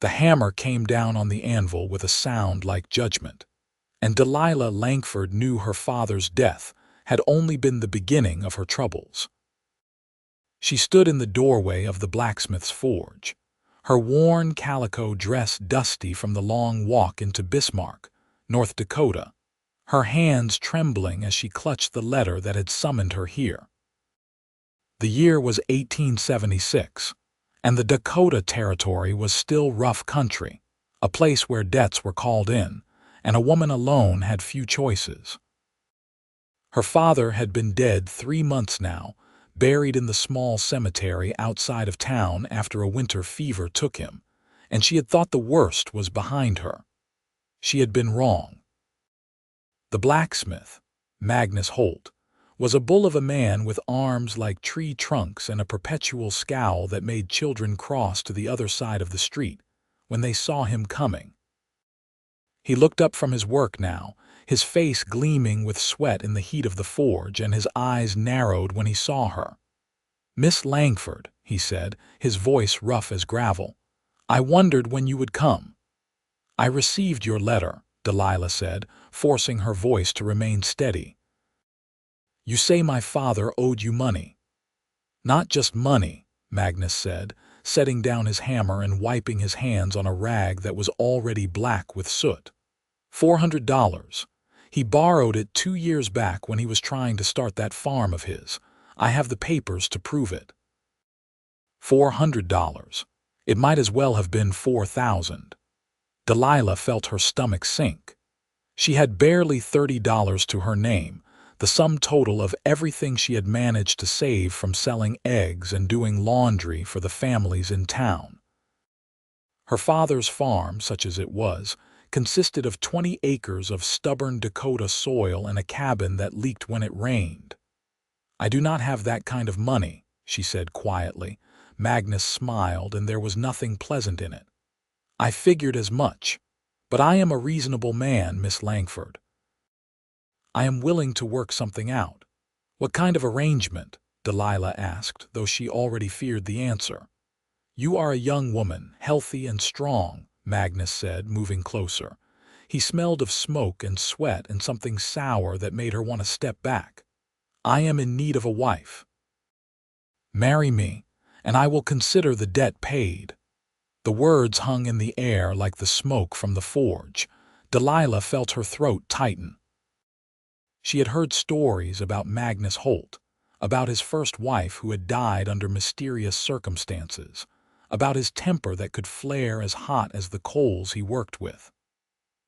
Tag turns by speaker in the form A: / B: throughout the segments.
A: The hammer came down on the anvil with a sound like judgment, and Delilah Langford knew her father's death had only been the beginning of her troubles. She stood in the doorway of the blacksmith's forge, her worn calico dress dusty from the long walk into Bismarck, North Dakota, her hands trembling as she clutched the letter that had summoned her here. The year was 1876, and the Dakota Territory was still rough country, a place where debts were called in, and a woman alone had few choices. Her father had been dead 3 months now, buried in the small cemetery outside of town after a winter fever took him, and she had thought the worst was behind her. She had been wrong. The blacksmith, Magnus Holt, was a bull of a man with arms like tree trunks and a perpetual scowl that made children cross to the other side of the street when they saw him coming. He looked up from his work now, his face gleaming with sweat in the heat of the forge, and his eyes narrowed when he saw her. "Miss Langford," he said, his voice rough as gravel, "I wondered when you would come." "I received your letter," Delilah said, forcing her voice to remain steady. "You say my father owed you money." "Not just money," Magnus said, setting down his hammer and wiping his hands on a rag that was already black with soot. $400. He borrowed it 2 years back when he was trying to start that farm of his. I have the papers to prove it." $400. It might as well have been 4,000. Delilah felt her stomach sink. She had barely $30 to her name, the sum total of everything she had managed to save from selling eggs and doing laundry for the families in town. Her father's farm, such as it was, consisted of 20 acres of stubborn Dakota soil and a cabin that leaked when it rained. "I do not have that kind of money," she said quietly. Magnus smiled, and there was nothing pleasant in it. "I figured as much, but I am a reasonable man, Miss Langford. I am willing to work something out." "What kind of arrangement?" Delilah asked, though she already feared the answer. "You are a young woman, healthy and strong," Magnus said, moving closer. He smelled of smoke and sweat and something sour that made her want to step back. "I am in need of a wife. Marry me, and I will consider the debt paid." The words hung in the air like the smoke from the forge. Delilah felt her throat tighten. She had heard stories about Magnus Holt, about his first wife who had died under mysterious circumstances, about his temper that could flare as hot as the coals he worked with.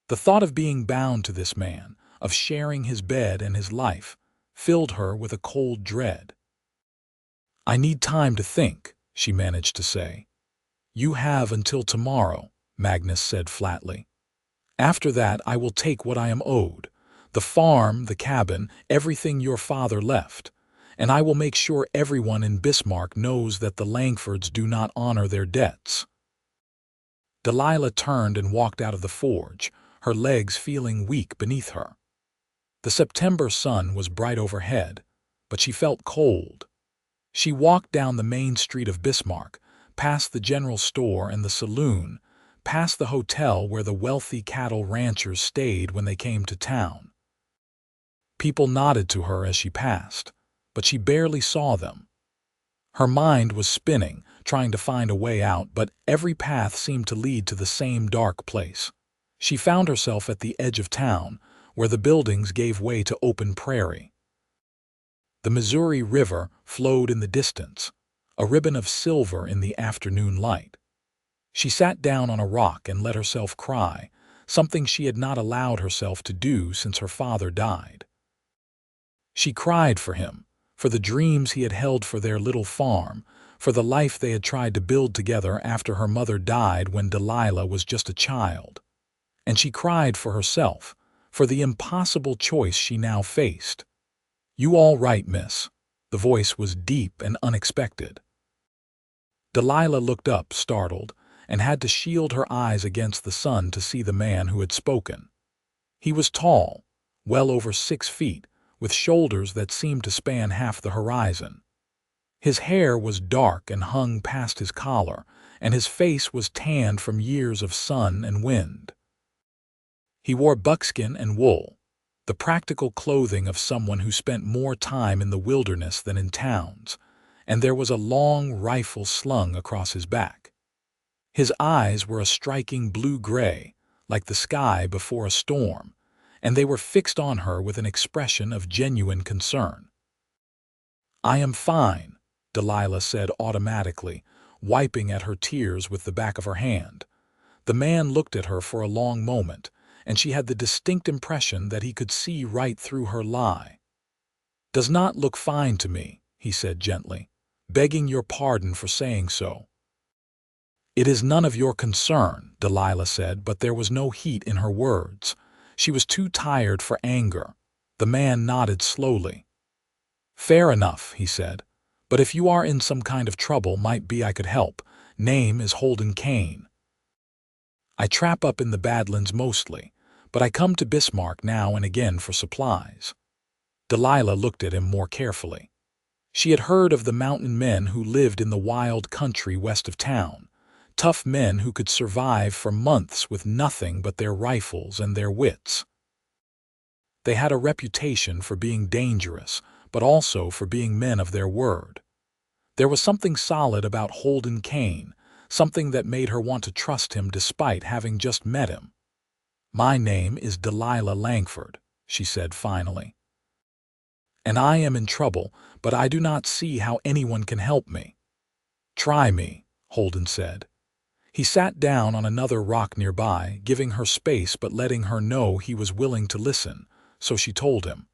A: The thought of being bound to this man, of sharing his bed and his life, filled her with a cold dread. "I need time to think," she managed to say. "You have until tomorrow," Magnus said flatly. "After that I will take what I am owed, the farm, the cabin, everything your father left, and I will make sure everyone in Bismarck knows that the Langfords do not honor their debts." Delilah turned and walked out of the forge, her legs feeling weak beneath her. The September sun was bright overhead, but she felt cold. She walked down the main street of Bismarck, past the general store and the saloon, past the hotel where the wealthy cattle ranchers stayed when they came to town. People nodded to her as she passed, but she barely saw them. Her mind was spinning, trying to find a way out, but every path seemed to lead to the same dark place. She found herself at the edge of town, where the buildings gave way to open prairie. The Missouri River flowed in the distance, a ribbon of silver in the afternoon light. She sat down on a rock and let herself cry, something she had not allowed herself to do since her father died. She cried for him, for the dreams he had held for their little farm, for the life they had tried to build together after her mother died when Delilah was just a child. And she cried for herself, for the impossible choice she now faced. "You all right, miss?" The voice was deep and unexpected. Delilah looked up, startled, and had to shield her eyes against the sun to see the man who had spoken. He was tall, well over 6 feet, with shoulders that seemed to span half the horizon. His hair was dark and hung past his collar, and his face was tanned from years of sun and wind. He wore buckskin and wool, the practical clothing of someone who spent more time in the wilderness than in towns, and there was a long rifle slung across his back. His eyes were a striking blue-gray, like the sky before a storm, and they were fixed on her with an expression of genuine concern. "I am fine," Delilah said automatically, wiping at her tears with the back of her hand. The man looked at her for a long moment, and she had the distinct impression that he could see right through her lie. "Does not look fine to me," he said gently, "begging your pardon for saying so." "It is none of your concern," Delilah said, but there was no heat in her words. She was too tired for anger. The man nodded slowly. "Fair enough," he said, "but if you are in some kind of trouble, might be I could help. Name is Holden Kane. I trap up in the Badlands mostly, but I come to Bismarck now and again for supplies." Delilah looked at him more carefully. She had heard of the mountain men who lived in the wild country west of town, tough men who could survive for months with nothing but their rifles and their wits. They had a reputation for being dangerous, but also for being men of their word. There was something solid about Holden Kane, something that made her want to trust him despite having just met him. "My name is Delilah Langford," she said finally. "And I am in trouble, but I do not see how anyone can help me." "Try me," Holden said. He sat down on another rock nearby, giving her space but letting her know he was willing to listen, so she told him.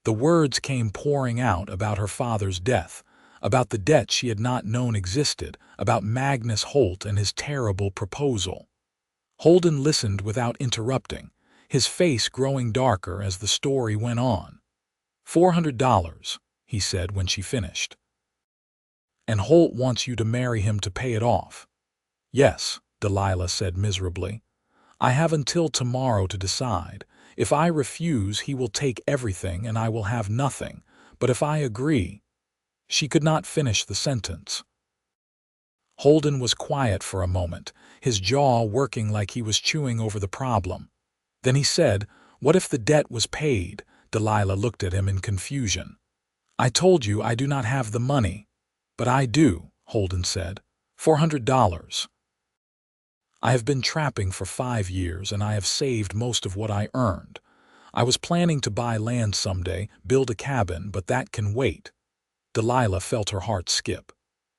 A: The words came pouring out about her father's death, about the debt she had not known existed, about Magnus Holt and his terrible proposal. Holden listened without interrupting, his face growing darker as the story went on. $400, he said when she finished. "And Holt wants you to marry him to pay it off." "Yes," Delilah said miserably. "I have until tomorrow to decide. If I refuse, he will take everything and I will have nothing. But if I agree—" She could not finish the sentence. Holden was quiet for a moment, his jaw working like he was chewing over the problem. Then he said, "What if the debt was paid?" Delilah looked at him in confusion. "I told you I do not have the money." "But I do," Holden said. $400. I have been trapping for 5 years and I have saved most of what I earned. I was planning to buy land someday, build a cabin, but that can wait." Delilah felt her heart skip.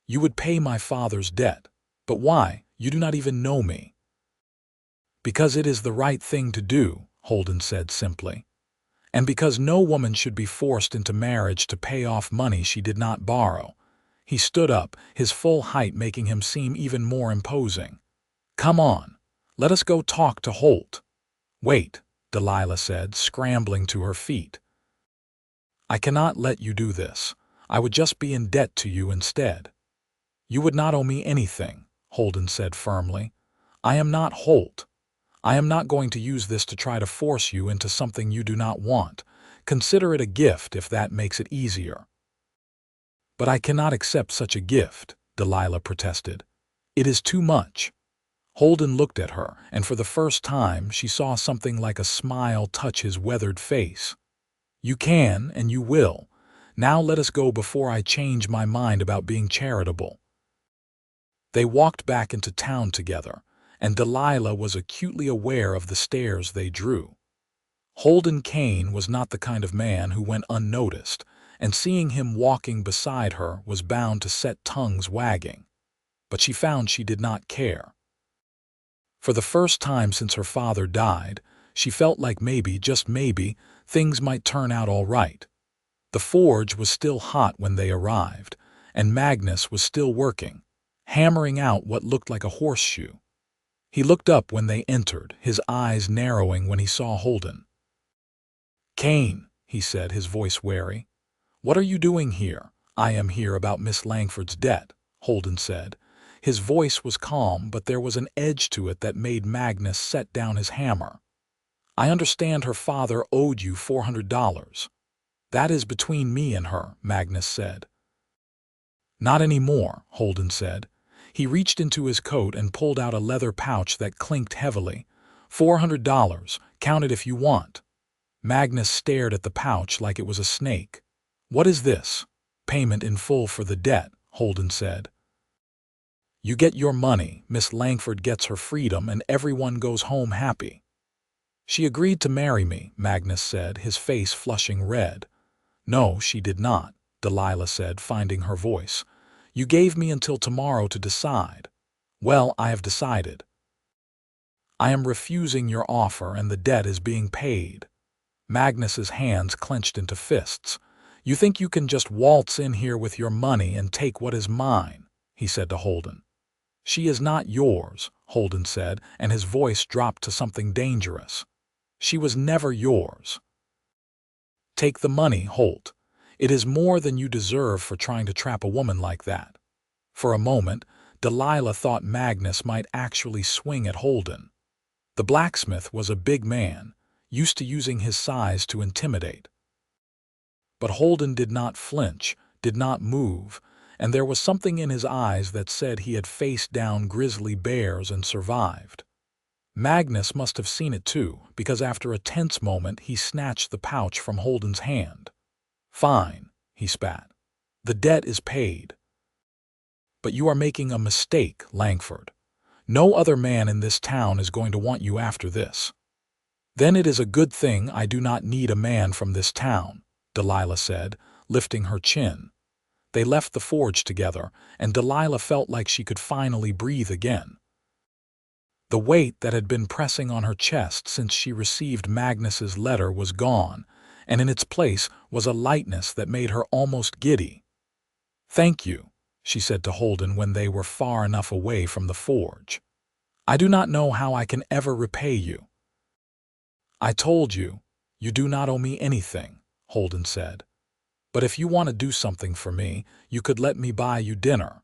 A: "You would pay my father's debt. But why? You do not even know me." "Because it is the right thing to do," Holden said simply. "And because no woman should be forced into marriage to pay off money she did not borrow." He stood up, his full height making him seem even more imposing. "Come on, let us go talk to Holt." "Wait," Delilah said, scrambling to her feet. "I cannot let you do this. I would just be in debt to you instead." "You would not owe me anything," Holden said firmly. "I am not Holt. I am not going to use this to try to force you into something you do not want. Consider it a gift if that makes it easier." "But I cannot accept such a gift," Delilah protested. "It is too much." Holden looked at her, and for the first time she saw something like a smile touch his weathered face. "You can, and you will. Now let us go before I change my mind about being charitable." They walked back into town together, and Delilah was acutely aware of the stares they drew. Holden Kane was not the kind of man who went unnoticed, and seeing him walking beside her was bound to set tongues wagging. But she found she did not care. For the first time since her father died, she felt like maybe, just maybe, things might turn out all right. The forge was still hot when they arrived, and Magnus was still working, hammering out what looked like a horseshoe. He looked up when they entered, his eyes narrowing when he saw Holden. "Kane," he said, his voice wary. "What are you doing here?" "I am here about Miss Langford's debt," Holden said. His voice was calm, but there was an edge to it that made Magnus set down his hammer. "I understand her father owed you $400. "That is between me and her," Magnus said. "Not anymore," Holden said. He reached into his coat and pulled out a leather pouch that clinked heavily. $400. Count it if you want. Magnus stared at the pouch like it was a snake. What is this? Payment in full for the debt, Holden said. You get your money, Miss Langford gets her freedom, and everyone goes home happy. She agreed to marry me, Magnus said, his face flushing red. No, she did not, Delilah said, finding her voice. You gave me until tomorrow to decide. Well, I have decided. I am refusing your offer and the debt is being paid. Magnus's hands clenched into fists. You think you can just waltz in here with your money and take what is mine, he said to Holden. She is not yours, Holden said, and his voice dropped to something dangerous. She was never yours. Take the money, Holt. It is more than you deserve for trying to trap a woman like that. For a moment, Delilah thought Magnus might actually swing at Holden. The blacksmith was a big man, used to using his size to intimidate. But Holden did not flinch, did not move, and there was something in his eyes that said he had faced down grizzly bears and survived. Magnus must have seen it too, because after a tense moment he snatched the pouch from Holden's hand. Fine, he spat. The debt is paid. But you are making a mistake, Langford. No other man in this town is going to want you after this. Then it is a good thing I do not need a man from this town, Delilah said, lifting her chin. They left the forge together, and Delilah felt like she could finally breathe again. The weight that had been pressing on her chest since she received Magnus's letter was gone, and in its place was a lightness that made her almost giddy. Thank you, she said to Holden when they were far enough away from the forge. I do not know how I can ever repay you. I told you, you do not owe me anything, Holden said. But if you want to do something for me, you could let me buy you dinner.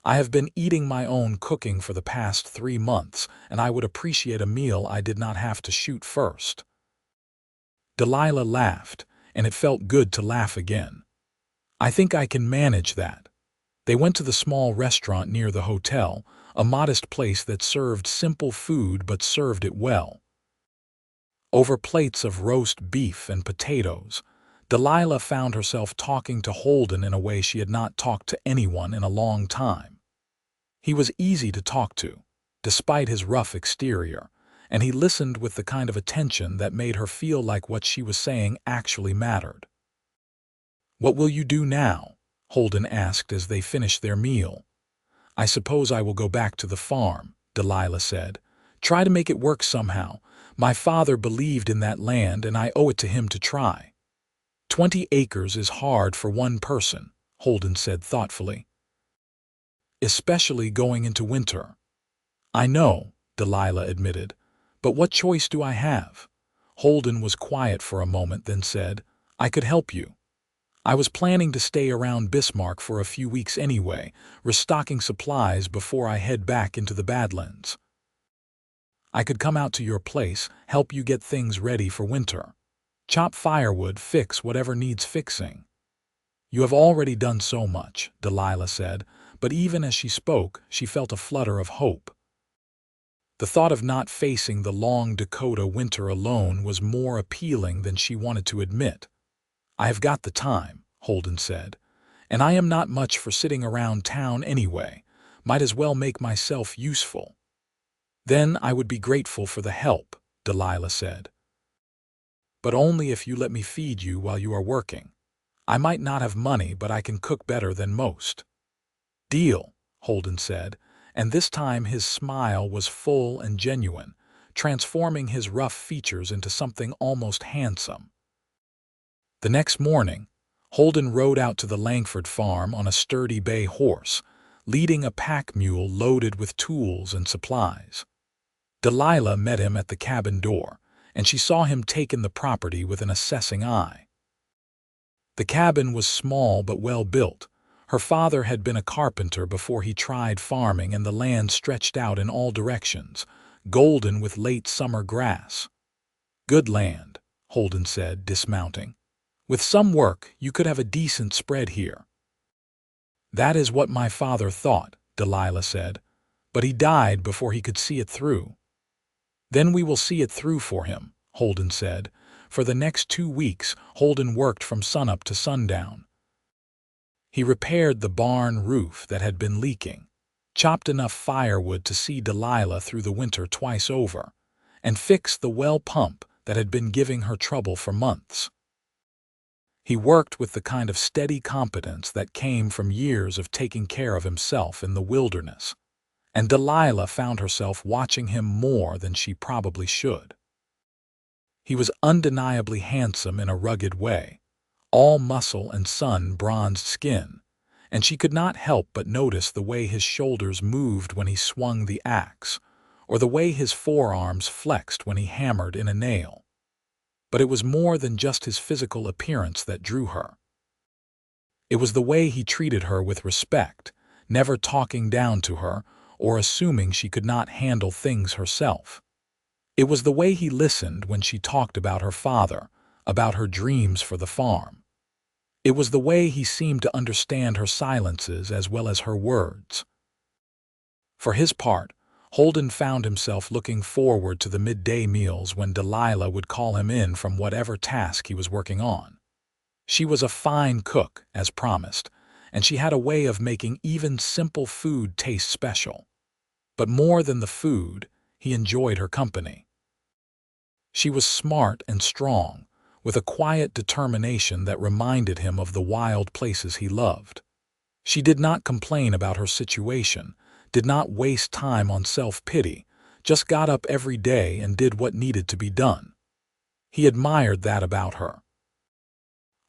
A: I have been eating my own cooking for the past 3 months, and I would appreciate a meal I did not have to shoot first. Delilah laughed, and it felt good to laugh again. I think I can manage that. They went to the small restaurant near the hotel, a modest place that served simple food but served it well. Over plates of roast beef and potatoes, Delilah found herself talking to Holden in a way she had not talked to anyone in a long time. He was easy to talk to, despite his rough exterior, and he listened with the kind of attention that made her feel like what she was saying actually mattered. What will you do now? Holden asked as they finished their meal. I suppose I will go back to the farm, Delilah said. Try to make it work somehow. My father believed in that land and I owe it to him to try. 20 acres is hard for one person, Holden said thoughtfully. Especially going into winter. I know, Delilah admitted, but what choice do I have? Holden was quiet for a moment, then said, I could help you. I was planning to stay around Bismarck for a few weeks anyway, restocking supplies before I head back into the Badlands. I could come out to your place, help you get things ready for winter. Chop firewood, fix whatever needs fixing. You have already done so much, Delilah said, but even as she spoke, she felt a flutter of hope. The thought of not facing the long Dakota winter alone was more appealing than she wanted to admit. I have got the time, Holden said, and I am not much for sitting around town anyway. Might as well make myself useful. Then I would be grateful for the help, Delilah said. But only if you let me feed you while you are working. I might not have money, but I can cook better than most. Deal, Holden said, and this time his smile was full and genuine, transforming his rough features into something almost handsome. The next morning, Holden rode out to the Langford farm on a sturdy bay horse, leading a pack mule loaded with tools and supplies. Delilah met him at the cabin door, and she saw him take in the property with an assessing eye. The cabin was small but well built. Her father had been a carpenter before he tried farming, and the land stretched out in all directions, golden with late summer grass. Good land, Holden said, dismounting. With some work, you could have a decent spread here. That is what my father thought, Delilah said, "but he died before he could see it through." "Then we will see it through for him," Holden said. For the next 2 weeks, Holden worked from sunup to sundown. He repaired the barn roof that had been leaking, chopped enough firewood to see Delilah through the winter twice over, and fixed the well pump that had been giving her trouble for months. He worked with the kind of steady competence that came from years of taking care of himself in the wilderness, and Delilah found herself watching him more than she probably should. He was undeniably handsome in a rugged way, all muscle and sun-bronzed skin, and she could not help but notice the way his shoulders moved when he swung the axe, or the way his forearms flexed when he hammered in a nail. But it was more than just his physical appearance that drew her. It was the way he treated her with respect, never talking down to her or assuming she could not handle things herself. It was the way he listened when she talked about her father, about her dreams for the farm. It was the way he seemed to understand her silences as well as her words. For his part, Holden found himself looking forward to the midday meals when Delilah would call him in from whatever task he was working on. She was a fine cook, as promised, and she had a way of making even simple food taste special. But more than the food, he enjoyed her company. She was smart and strong, with a quiet determination that reminded him of the wild places he loved. She did not complain about her situation, did not waste time on self-pity, just got up every day and did what needed to be done. He admired that about her.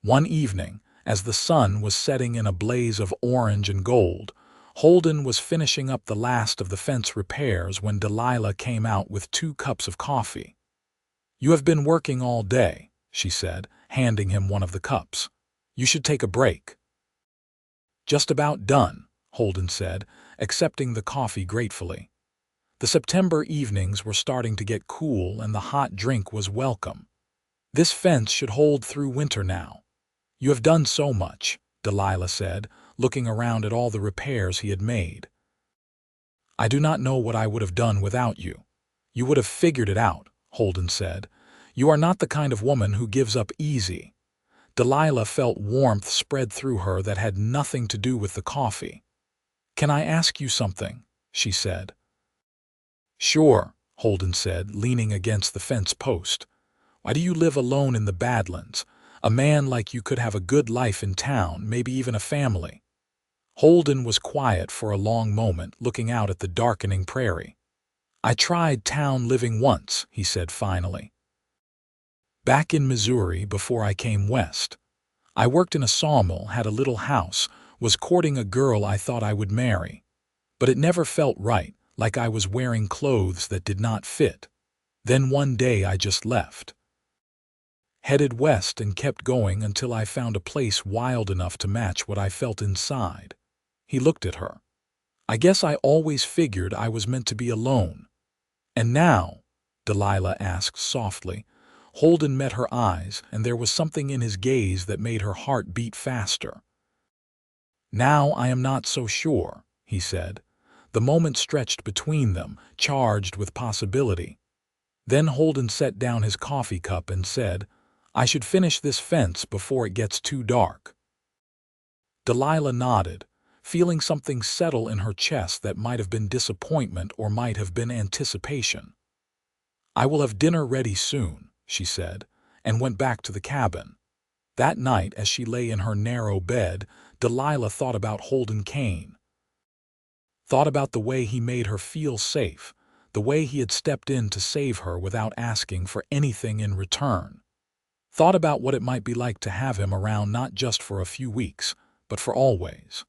A: One evening, as the sun was setting in a blaze of orange and gold, Holden was finishing up the last of the fence repairs when Delilah came out with 2 cups of coffee. "You have been working all day," she said, handing him one of the cups. "You should take a break." "Just about done," Holden said, accepting the coffee gratefully. The September evenings were starting to get cool and the hot drink was welcome. "This fence should hold through winter now." "You have done so much," Delilah said, looking around at all the repairs he had made. "I do not know what I would have done without you." "You would have figured it out," Holden said. "You are not the kind of woman who gives up easy." Delilah felt warmth spread through her that had nothing to do with the coffee. "Can I ask you something?" she said. "Sure," Holden said, leaning against the fence post. "Why do you live alone in the Badlands? A man like you could have a good life in town, maybe even a family." Holden was quiet for a long moment, looking out at the darkening prairie. "I tried town living once," he said finally. "Back in Missouri before I came west. I worked in a sawmill, had a little house, was courting a girl I thought I would marry. But it never felt right, like I was wearing clothes that did not fit. Then one day I just left. Headed west and kept going until I found a place wild enough to match what I felt inside." He looked at her. "I guess I always figured I was meant to be alone." "And now?" Delilah asked softly. Holden met her eyes, and there was something in his gaze that made her heart beat faster. "Now I am not so sure," he said. The moment stretched between them, charged with possibility. Then Holden set down his coffee cup and said, "I should finish this fence before it gets too dark." Delilah nodded, feeling something settle in her chest that might have been disappointment or might have been anticipation. "I will have dinner ready soon," she said, and went back to the cabin. That night, as she lay in her narrow bed, Delilah thought about Holden Kane. Thought about the way he made her feel safe, the way he had stepped in to save her without asking for anything in return. Thought about what it might be like to have him around not just for a few weeks, but for always.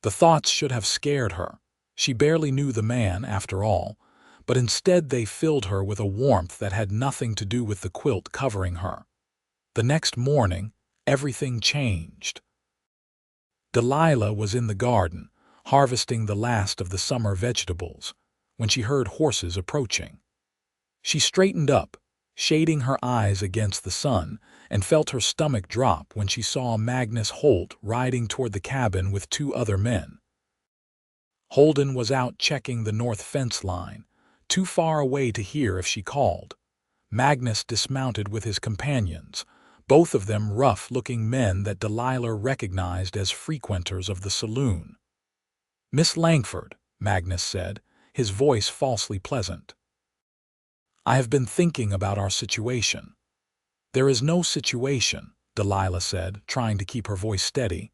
A: The thoughts should have scared her. She barely knew the man, after all, but instead they filled her with a warmth that had nothing to do with the quilt covering her. The next morning, everything changed. Delilah was in the garden, harvesting the last of the summer vegetables, when she heard horses approaching. She straightened up, shading her eyes against the sun, and felt her stomach drop when she saw Magnus Holt riding toward the cabin with 2 other men. Holden was out checking the north fence line, too far away to hear if she called. Magnus dismounted with his companions, both of them rough-looking men that Delilah recognized as frequenters of the saloon. "Miss Langford," Magnus said, his voice falsely pleasant. "I have been thinking about our situation." "There is no situation," Delilah said, trying to keep her voice steady.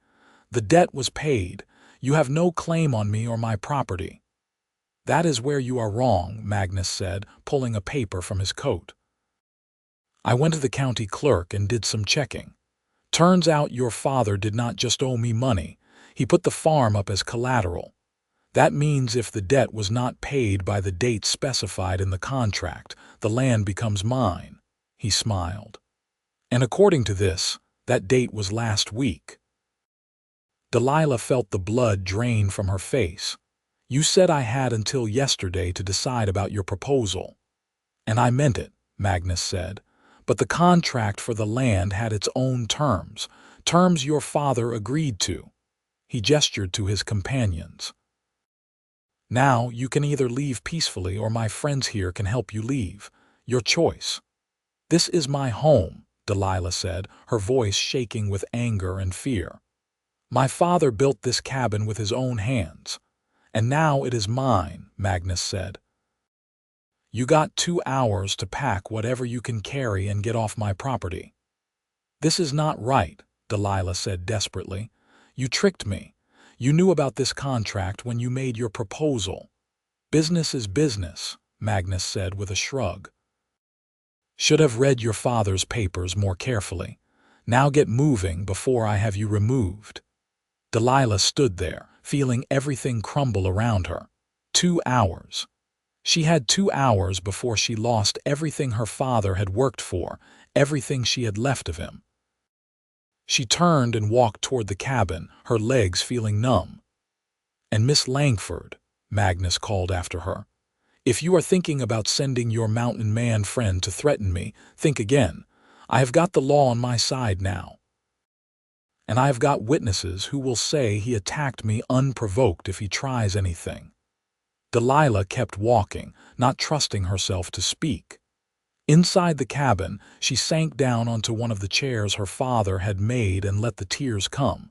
A: "The debt was paid. You have no claim on me or my property." "That is where you are wrong," Magnus said, pulling a paper from his coat. "I went to the county clerk and did some checking. Turns out your father did not just owe me money. He put the farm up as collateral. That means if the debt was not paid by the date specified in the contract, the land becomes mine." He smiled. "And according to this, that date was last week." Delilah felt the blood drain from her face. "You said I had until yesterday to decide about your proposal." "And I meant it," Magnus said. "But the contract for the land had its own terms, terms your father agreed to." He gestured to his companions. "Now you can either leave peacefully or my friends here can help you leave. Your choice." "This is my home," Delilah said, her voice shaking with anger and fear. "My father built this cabin with his own hands. And now it is mine," Magnus said. "You got 2 hours to pack whatever you can carry and get off my property." "This is not right," Delilah said desperately. "You tricked me. You knew about this contract when you made your proposal." "Business is business," Magnus said with a shrug. "Should have read your father's papers more carefully. Now get moving before I have you removed." Delilah stood there, feeling everything crumble around her. 2 hours. She had 2 hours before she lost everything her father had worked for, everything she had left of him. She turned and walked toward the cabin, her legs feeling numb. "And Miss Langford," Magnus called after her, "if you are thinking about sending your mountain man friend to threaten me, think again. I have got the law on my side now. And I have got witnesses who will say he attacked me unprovoked if he tries anything." Delilah kept walking, not trusting herself to speak. Inside the cabin, she sank down onto one of the chairs her father had made and let the tears come.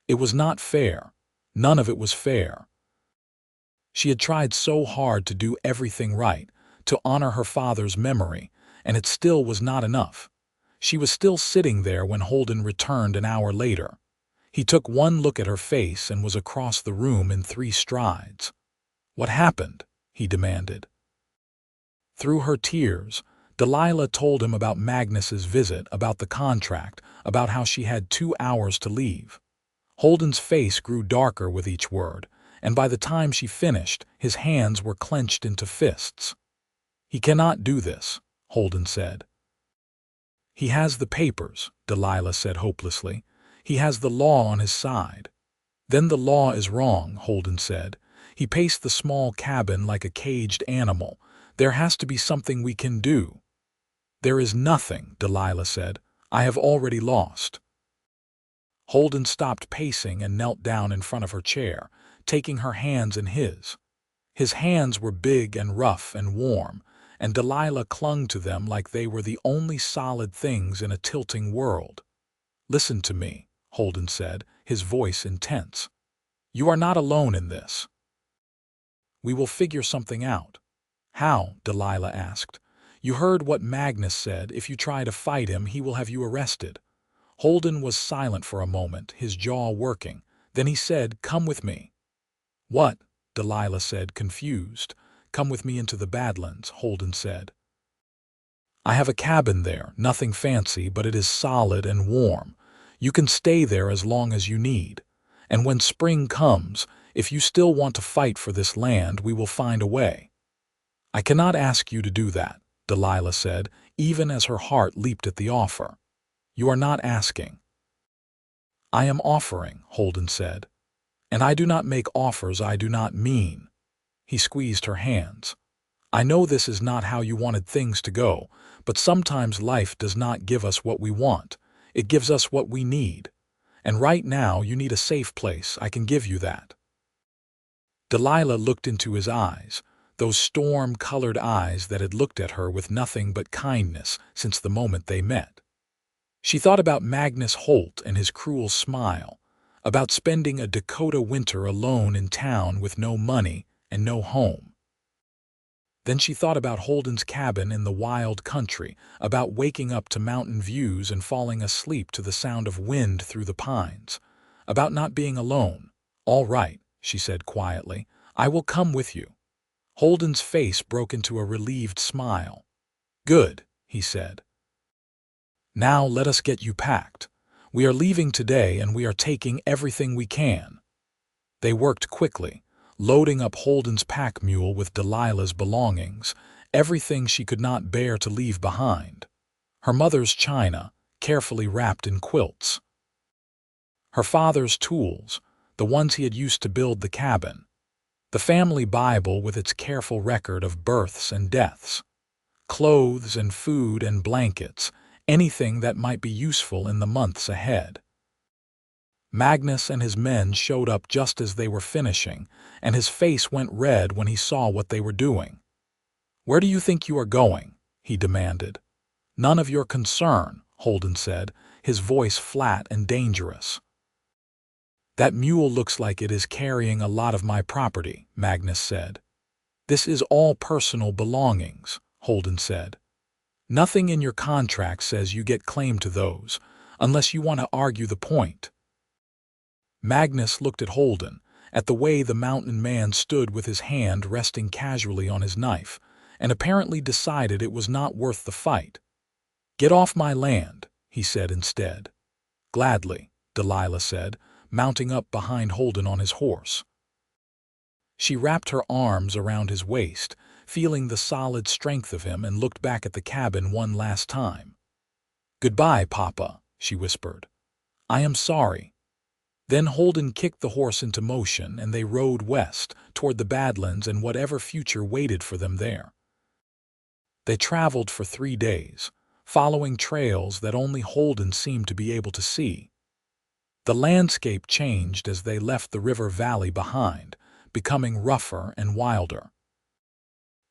A: It was not fair. None of it was fair. She had tried so hard to do everything right, to honor her father's memory, and it still was not enough. She was still sitting there when Holden returned an hour later. He took one look at her face and was across the room in 3 strides. "What happened?" he demanded. Through her tears, Delilah told him about Magnus's visit, about the contract, about how she had 2 hours to leave. Holden's face grew darker with each word, and by the time she finished, his hands were clenched into fists. "He cannot do this," Holden said. "He has the papers," Delilah said hopelessly. "He has the law on his side." "Then the law is wrong," Holden said. He paced the small cabin like a caged animal. "There has to be something we can do." "There is nothing," Delilah said. "I have already lost." Holden stopped pacing and knelt down in front of her chair, taking her hands in his. His hands were big and rough and warm, and Delilah clung to them like they were the only solid things in a tilting world. "Listen to me," Holden said, his voice intense. "You are not alone in this. We will figure something out." "How?" Delilah asked. "You heard what Magnus said. If you try to fight him, he will have you arrested." Holden was silent for a moment, his jaw working. Then he said, "Come with me." "What?" Delilah said, confused. "Come with me into the Badlands," Holden said. "I have a cabin there, nothing fancy, but it is solid and warm. You can stay there as long as you need. And when spring comes, if you still want to fight for this land, we will find a way." "I cannot ask you to do that," Delilah said, even as her heart leaped at the offer. "You are not asking." "I am offering," Holden said. "And I do not make offers I do not mean." He squeezed her hands. "I know this is not how you wanted things to go, but sometimes life does not give us what we want. It gives us what we need. And right now you need a safe place. I can give you that." Delilah looked into his eyes, those storm-colored eyes that had looked at her with nothing but kindness since the moment they met. She thought about Magnus Holt and his cruel smile, about spending a Dakota winter alone in town with no money and no home. Then she thought about Holden's cabin in the wild country, about waking up to mountain views and falling asleep to the sound of wind through the pines, about not being alone. "All right," she said quietly, "I will come with you." Holden's face broke into a relieved smile. "Good," he said. "Now let us get you packed. We are leaving today and we are taking everything we can." They worked quickly, loading up Holden's pack mule with Delilah's belongings, everything she could not bear to leave behind. Her mother's china, carefully wrapped in quilts. Her father's tools, the ones he had used to build the cabin. The family Bible with its careful record of births and deaths. Clothes and food and blankets, anything that might be useful in the months ahead. Magnus and his men showed up just as they were finishing, and his face went red when he saw what they were doing. "Where do you think you are going?" he demanded. "None of your concern," Holden said, his voice flat and dangerous. "That mule looks like it is carrying a lot of my property," Magnus said. "This is all personal belongings," Holden said. "Nothing in your contract says you get claim to those, unless you want to argue the point." Magnus looked at Holden, at the way the mountain man stood with his hand resting casually on his knife, and apparently decided it was not worth the fight. "Get off my land," he said instead. "Gladly," Delilah said, mounting up behind Holden on his horse. She wrapped her arms around his waist, feeling the solid strength of him, and looked back at the cabin one last time. "Goodbye, Papa," she whispered. "I am sorry." Then Holden kicked the horse into motion, and they rode west, toward the Badlands and whatever future waited for them there. They traveled for 3 days, following trails that only Holden seemed to be able to see. The landscape changed as they left the river valley behind, becoming rougher and wilder.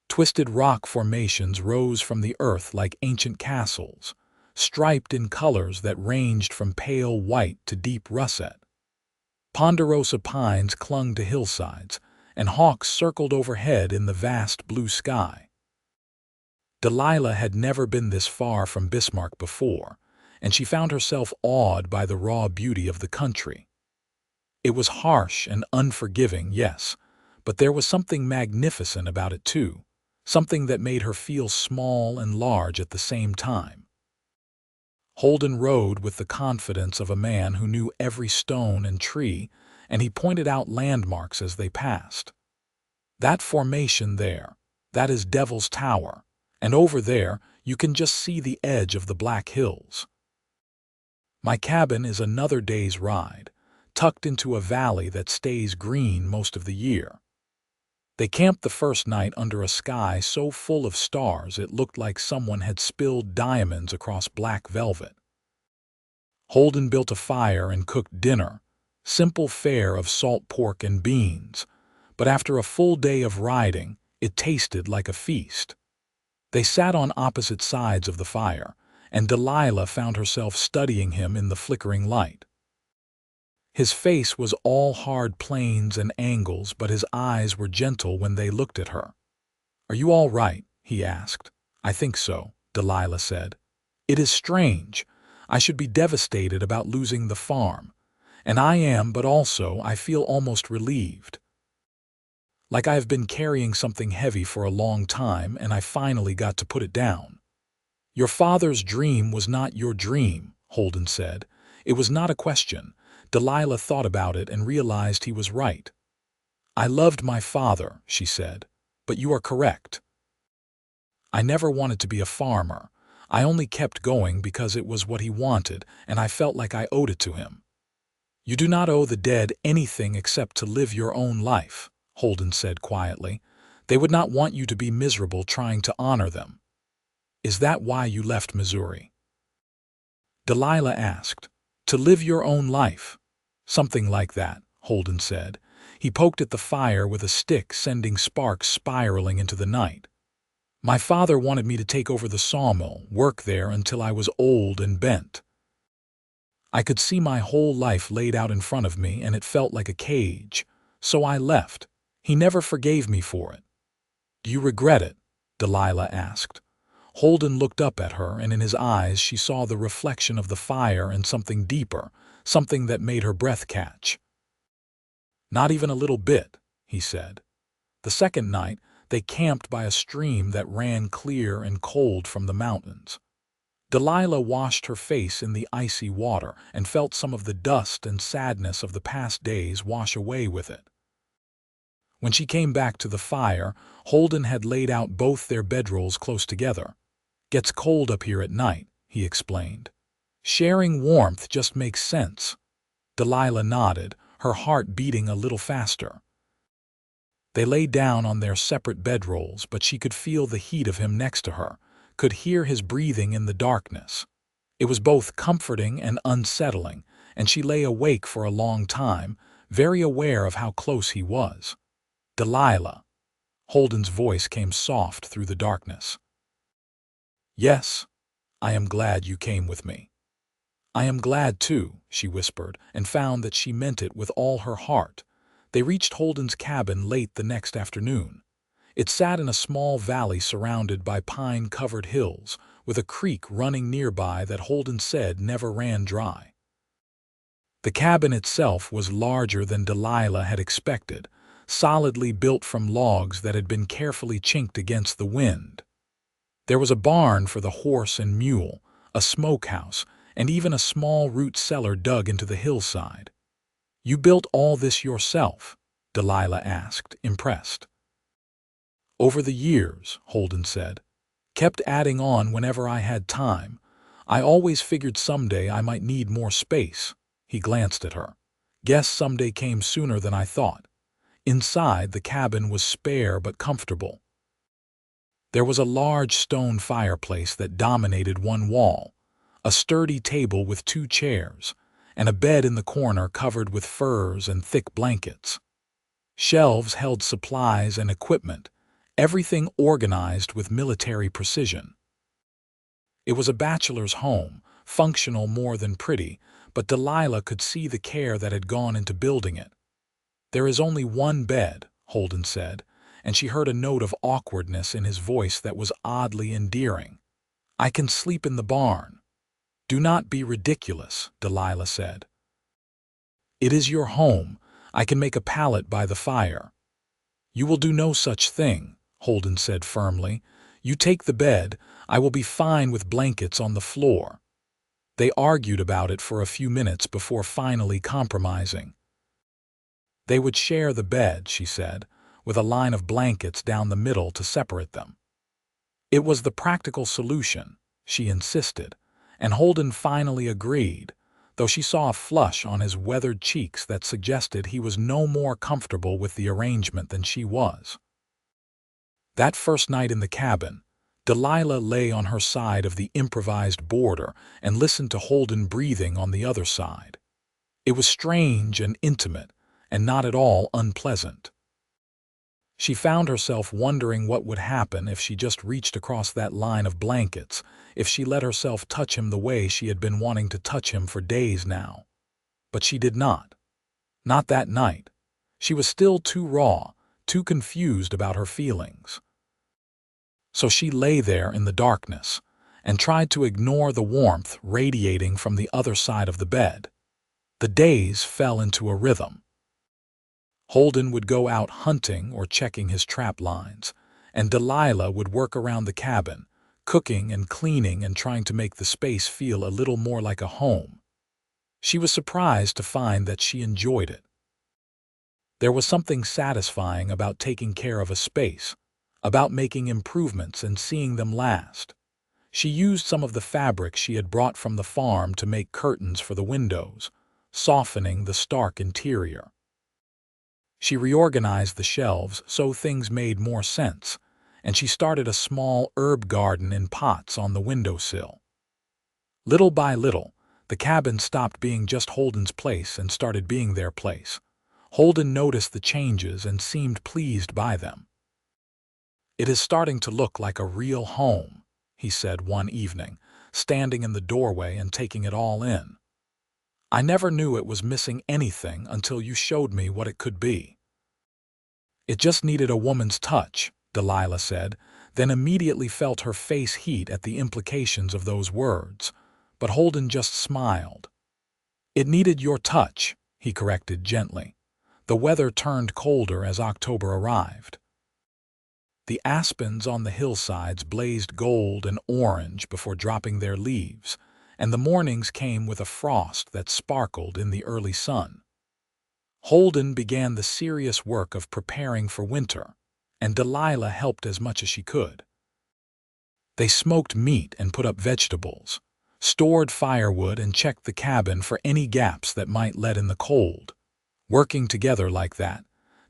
A: Twisted rock formations rose from the earth like ancient castles, striped in colors that ranged from pale white to deep russet. Ponderosa pines clung to hillsides, and hawks circled overhead in the vast blue sky. Delilah had never been this far from Bismarck before, and she found herself awed by the raw beauty of the country. It was harsh and unforgiving, yes, but there was something magnificent about it too, something that made her feel small and large at the same time. Holden rode with the confidence of a man who knew every stone and tree, and he pointed out landmarks as they passed. "That formation there, that is Devil's Tower, and over there you can just see the edge of the Black Hills. My cabin is another day's ride, tucked into a valley that stays green most of the year." They camped the first night under a sky so full of stars it looked like someone had spilled diamonds across black velvet. Holden built a fire and cooked dinner, simple fare of salt pork and beans, but after a full day of riding, it tasted like a feast. They sat on opposite sides of the fire, and Delilah found herself studying him in the flickering light. His face was all hard planes and angles, but his eyes were gentle when they looked at her. "Are you all right?" he asked. "I think so," Delilah said. "It is strange. I should be devastated about losing the farm. And I am, but also I feel almost relieved. Like I have been carrying something heavy for a long time, and I finally got to put it down." "Your father's dream was not your dream," Holden said. It was not a question. Delilah thought about it and realized he was right. "I loved my father," she said, "but you are correct. I never wanted to be a farmer. I only kept going because it was what he wanted, and I felt like I owed it to him." "You do not owe the dead anything except to live your own life," Holden said quietly. "They would not want you to be miserable trying to honor them." "Is that why you left Missouri?" Delilah asked. "To live your own life." "Something like that," Holden said. He poked at the fire with a stick, sending sparks spiraling into the night. My father wanted me to take over the sawmill, work there until I was old and bent. I could see my whole life laid out in front of me, and it felt like a cage. So I left. He never forgave me for it. Do you regret it? Delilah asked. Holden looked up at her, and in his eyes she saw the reflection of the fire and something deeper, something that made her breath catch. Not even a little bit, he said. The second night, they camped by a stream that ran clear and cold from the mountains. Delilah washed her face in the icy water and felt some of the dust and sadness of the past days wash away with it. When she came back to the fire, Holden had laid out both their bedrolls close together. Gets cold up here at night, he explained. Sharing warmth just makes sense. Delilah nodded, her heart beating a little faster. They lay down on their separate bedrolls, but she could feel the heat of him next to her, could hear his breathing in the darkness. It was both comforting and unsettling, and she lay awake for a long time, very aware of how close he was. Delilah. Holden's voice came soft through the darkness. Yes, I am glad you came with me. I am glad too, she whispered, and found that she meant it with all her heart. They reached Holden's cabin late the next afternoon. It sat in a small valley surrounded by pine-covered hills, with a creek running nearby that Holden said never ran dry. The cabin itself was larger than Delilah had expected, solidly built from logs that had been carefully chinked against the wind. There was a barn for the horse and mule, a smokehouse, and even a small root cellar dug into the hillside. You built all this yourself? Delilah asked, impressed. Over the years, Holden said. Kept adding on whenever I had time. I always figured someday I might need more space. He glanced at her. Guess someday came sooner than I thought. Inside, the cabin was spare but comfortable. There was a large stone fireplace that dominated one wall, a sturdy table with 2 chairs, and a bed in the corner covered with furs and thick blankets. Shelves held supplies and equipment, everything organized with military precision. It was a bachelor's home, functional more than pretty, but Delilah could see the care that had gone into building it. There is only one bed, Holden said, and she heard a note of awkwardness in his voice that was oddly endearing. I can sleep in the barn. Do not be ridiculous, Delilah said. It is your home. I can make a pallet by the fire. You will do no such thing, Holden said firmly. You take the bed. I will be fine with blankets on the floor. They argued about it for a few minutes before finally compromising. They would share the bed, she said, with a line of blankets down the middle to separate them. It was the practical solution, she insisted, and Holden finally agreed, though she saw a flush on his weathered cheeks that suggested he was no more comfortable with the arrangement than she was. That first night in the cabin, Delilah lay on her side of the improvised border and listened to Holden breathing on the other side. It was strange and intimate, and not at all unpleasant. She found herself wondering what would happen if she just reached across that line of blankets, if she let herself touch him the way she had been wanting to touch him for days now. But she did not. Not that night. She was still too raw, too confused about her feelings. So she lay there in the darkness and tried to ignore the warmth radiating from the other side of the bed. The days fell into a rhythm. Holden would go out hunting or checking his trap lines, and Delilah would work around the cabin, cooking and cleaning and trying to make the space feel a little more like a home. She was surprised to find that she enjoyed it. There was something satisfying about taking care of a space, about making improvements and seeing them last. She used some of the fabric she had brought from the farm to make curtains for the windows, softening the stark interior. She reorganized the shelves so things made more sense, and she started a small herb garden in pots on the windowsill. Little by little, the cabin stopped being just Holden's place and started being their place. Holden noticed the changes and seemed pleased by them. "It is starting to look like a real home," he said one evening, standing in the doorway and taking it all in. "I never knew it was missing anything until you showed me what it could be." "It just needed a woman's touch," Delilah said, then immediately felt her face heat at the implications of those words. But Holden just smiled. "It needed your touch," he corrected gently. The weather turned colder as October arrived. The aspens on the hillsides blazed gold and orange before dropping their leaves, and the mornings came with a frost that sparkled in the early sun. Holden began the serious work of preparing for winter, and Delilah helped as much as she could. They smoked meat and put up vegetables, stored firewood and checked the cabin for any gaps that might let in the cold. Working together like that,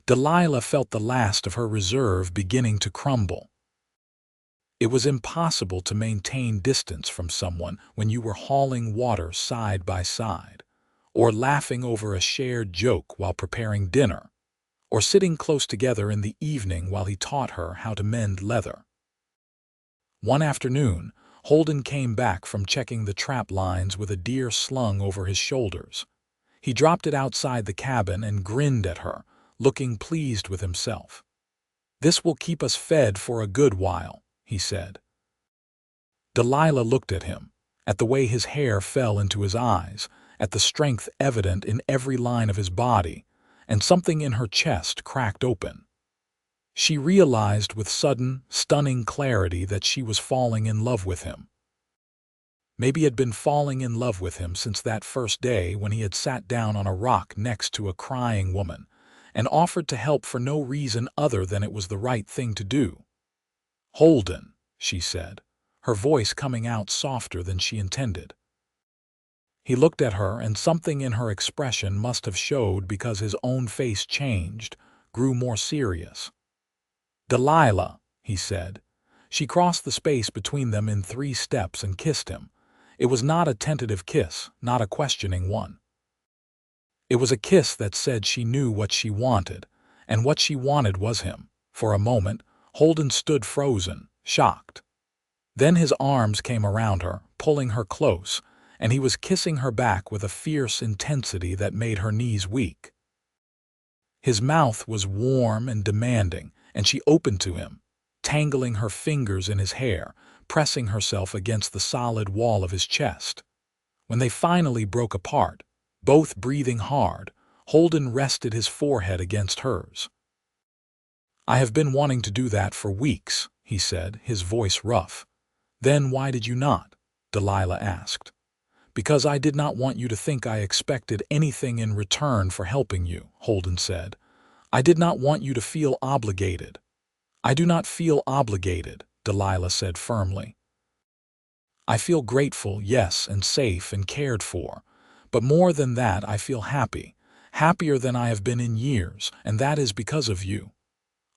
A: Delilah felt the last of her reserve beginning to crumble. It was impossible to maintain distance from someone when you were hauling water side by side, or laughing over a shared joke while preparing dinner, or sitting close together in the evening while he taught her how to mend leather. One afternoon, Holden came back from checking the trap lines with a deer slung over his shoulders. He dropped it outside the cabin and grinned at her, looking pleased with himself. "This will keep us fed for a good while," he said. Delilah looked at him, at the way his hair fell into his eyes, at the strength evident in every line of his body, and something in her chest cracked open. She realized with sudden, stunning clarity that she was falling in love with him. Maybe had been falling in love with him since that first day when he had sat down on a rock next to a crying woman and offered to help for no reason other than it was the right thing to do. "Holden," she said, her voice coming out softer than she intended. He looked at her, and something in her expression must have showed because his own face changed, grew more serious. "Delilah," he said. She crossed the space between them in 3 steps and kissed him. It was not a tentative kiss, not a questioning one. It was a kiss that said she knew what she wanted, and what she wanted was him. For a moment, Holden stood frozen, shocked. Then his arms came around her, pulling her close, and he was kissing her back with a fierce intensity that made her knees weak. His mouth was warm and demanding, and she opened to him, tangling her fingers in his hair, pressing herself against the solid wall of his chest. When they finally broke apart, both breathing hard, Holden rested his forehead against hers. "I have been wanting to do that for weeks," he said, his voice rough. "Then why did you not?" Delilah asked. "Because I did not want you to think I expected anything in return for helping you," Holden said. "I did not want you to feel obligated." "I do not feel obligated," Delilah said firmly. "I feel grateful, yes, and safe and cared for. But more than that, I feel happy, happier than I have been in years, and that is because of you."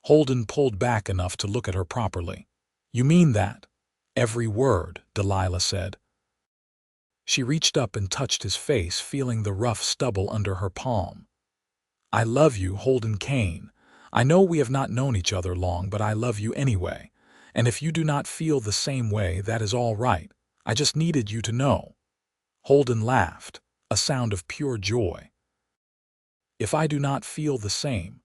A: Holden pulled back enough to look at her properly. "You mean that?" "Every word," Delilah said. She reached up and touched his face, feeling the rough stubble under her palm. "I love you, Holden Kane. I know we have not known each other long, but I love you anyway. And if you do not feel the same way, that is all right. I just needed you to know." Holden laughed, a sound of pure joy. "If I do not feel the same?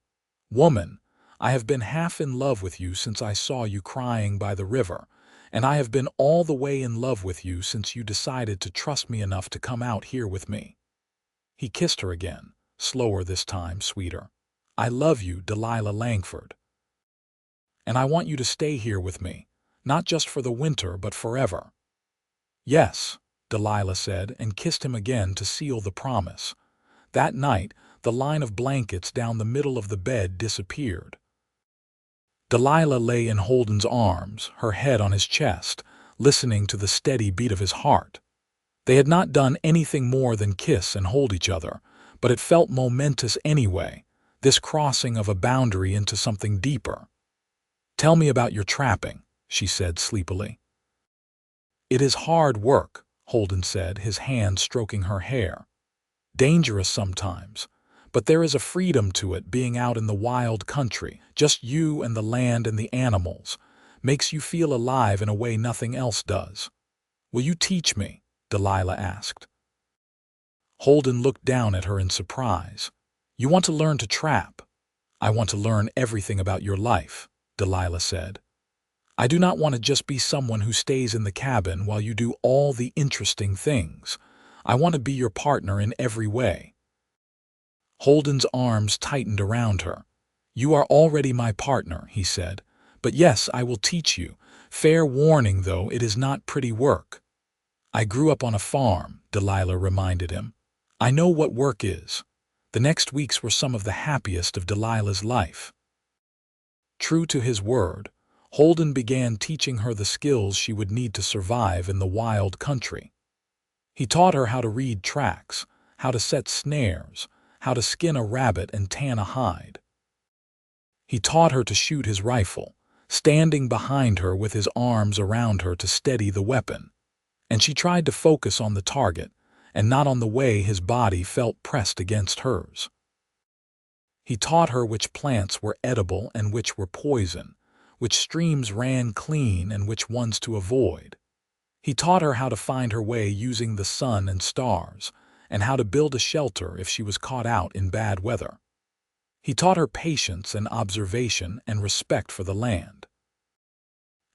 A: Woman, I have been half in love with you since I saw you crying by the river, and I have been all the way in love with you since you decided to trust me enough to come out here with me." He kissed her again, slower this time, sweeter. "I love you, Delilah Langford. And I want you to stay here with me, not just for the winter, but forever." "Yes," Delilah said, and kissed him again to seal the promise. That night, the line of blankets down the middle of the bed disappeared. Delilah lay in Holden's arms, her head on his chest, listening to the steady beat of his heart. They had not done anything more than kiss and hold each other, but it felt momentous anyway, this crossing of a boundary into something deeper. "Tell me about your trapping," she said sleepily. "It is hard work," Holden said, his hand stroking her hair. "Dangerous sometimes, But there is a freedom to it, being out in the wild country, just you and the land and the animals. Makes you feel alive in a way nothing else does. Will you teach me? Delilah asked. Holden looked down at her in surprise. You want to learn to trap? I want to learn everything about your life, Delilah said. I do not want to just be someone who stays in the cabin while you do all the interesting things. I want to be your partner in every way. Holden's arms tightened around her. You are already my partner, he said. But yes, I will teach you. Fair warning, though, it is not pretty work. I grew up on a farm, Delilah reminded him. I know what work is. The next weeks were some of the happiest of Delilah's life. True to his word, Holden began teaching her the skills she would need to survive in the wild country. He taught her how to read tracks, how to set snares, how to skin a rabbit and tan a hide. He taught her to shoot his rifle, standing behind her with his arms around her to steady the weapon. And she tried to focus on the target, and not on the way his body felt pressed against hers. He taught her which plants were edible and which were poison, which streams ran clean and which ones to avoid. He taught her how to find her way using the sun and stars, and how to build a shelter if she was caught out in bad weather. He taught her patience and observation and respect for the land.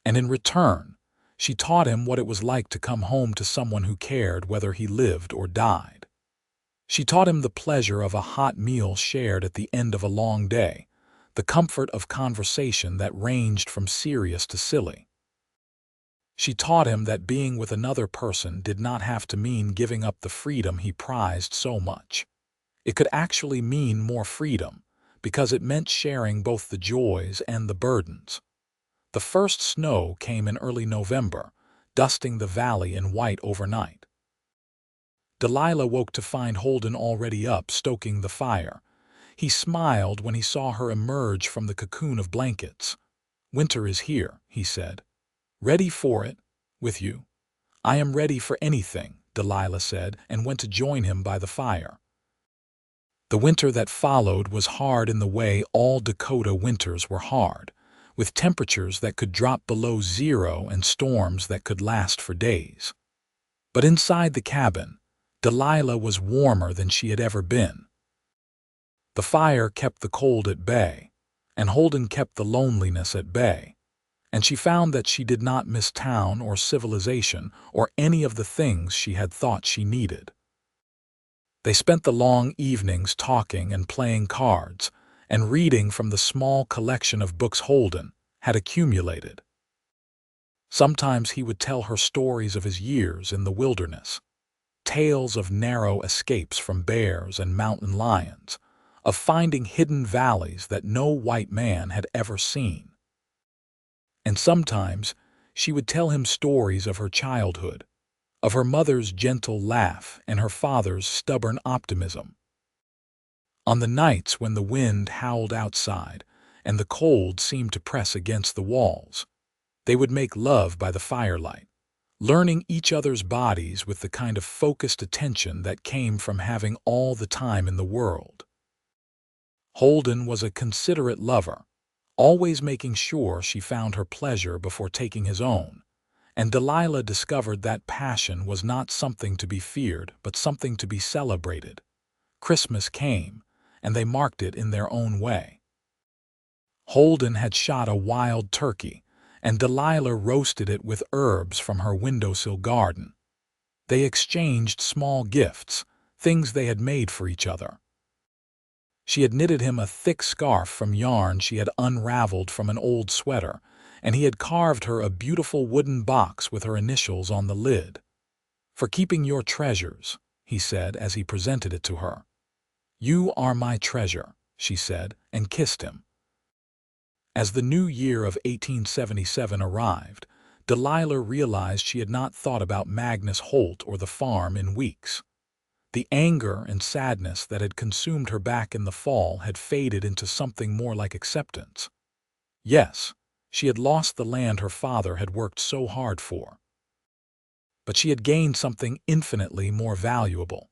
A: And in return, she taught him what it was like to come home to someone who cared whether he lived or died. She taught him the pleasure of a hot meal shared at the end of a long day, the comfort of conversation that ranged from serious to silly. She taught him that being with another person did not have to mean giving up the freedom he prized so much. It could actually mean more freedom, because it meant sharing both the joys and the burdens. The first snow came in early November, dusting the valley in white overnight. Delilah woke to find Holden already up, stoking the fire. He smiled when he saw her emerge from the cocoon of blankets. Winter is here, he said. Ready for it? With you? I am ready for anything, Delilah said, and went to join him by the fire. The winter that followed was hard in the way all Dakota winters were hard, with temperatures that could drop below zero and storms that could last for days. But inside the cabin, Delilah was warmer than she had ever been. The fire kept the cold at bay, and Holden kept the loneliness at bay, and she found that she did not miss town or civilization or any of the things she had thought she needed. They spent the long evenings talking and playing cards, and reading from the small collection of books Holden had accumulated. Sometimes he would tell her stories of his years in the wilderness, tales of narrow escapes from bears and mountain lions, of finding hidden valleys that no white man had ever seen. And sometimes she would tell him stories of her childhood, of her mother's gentle laugh and her father's stubborn optimism. On the nights when the wind howled outside and the cold seemed to press against the walls, they would make love by the firelight, learning each other's bodies with the kind of focused attention that came from having all the time in the world. Holden was a considerate lover, always making sure she found her pleasure before taking his own, and Delilah discovered that passion was not something to be feared but something to be celebrated. Christmas came, and they marked it in their own way. Holden had shot a wild turkey, and Delilah roasted it with herbs from her windowsill garden. They exchanged small gifts, things they had made for each other. She had knitted him a thick scarf from yarn she had unraveled from an old sweater, and he had carved her a beautiful wooden box with her initials on the lid. "For keeping your treasures," he said as he presented it to her. "You are my treasure," she said, and kissed him. As the new year of 1877 arrived, Delilah realized she had not thought about Magnus Holt or the farm in weeks. The anger and sadness that had consumed her back in the fall had faded into something more like acceptance. Yes, she had lost the land her father had worked so hard for. But she had gained something infinitely more valuable.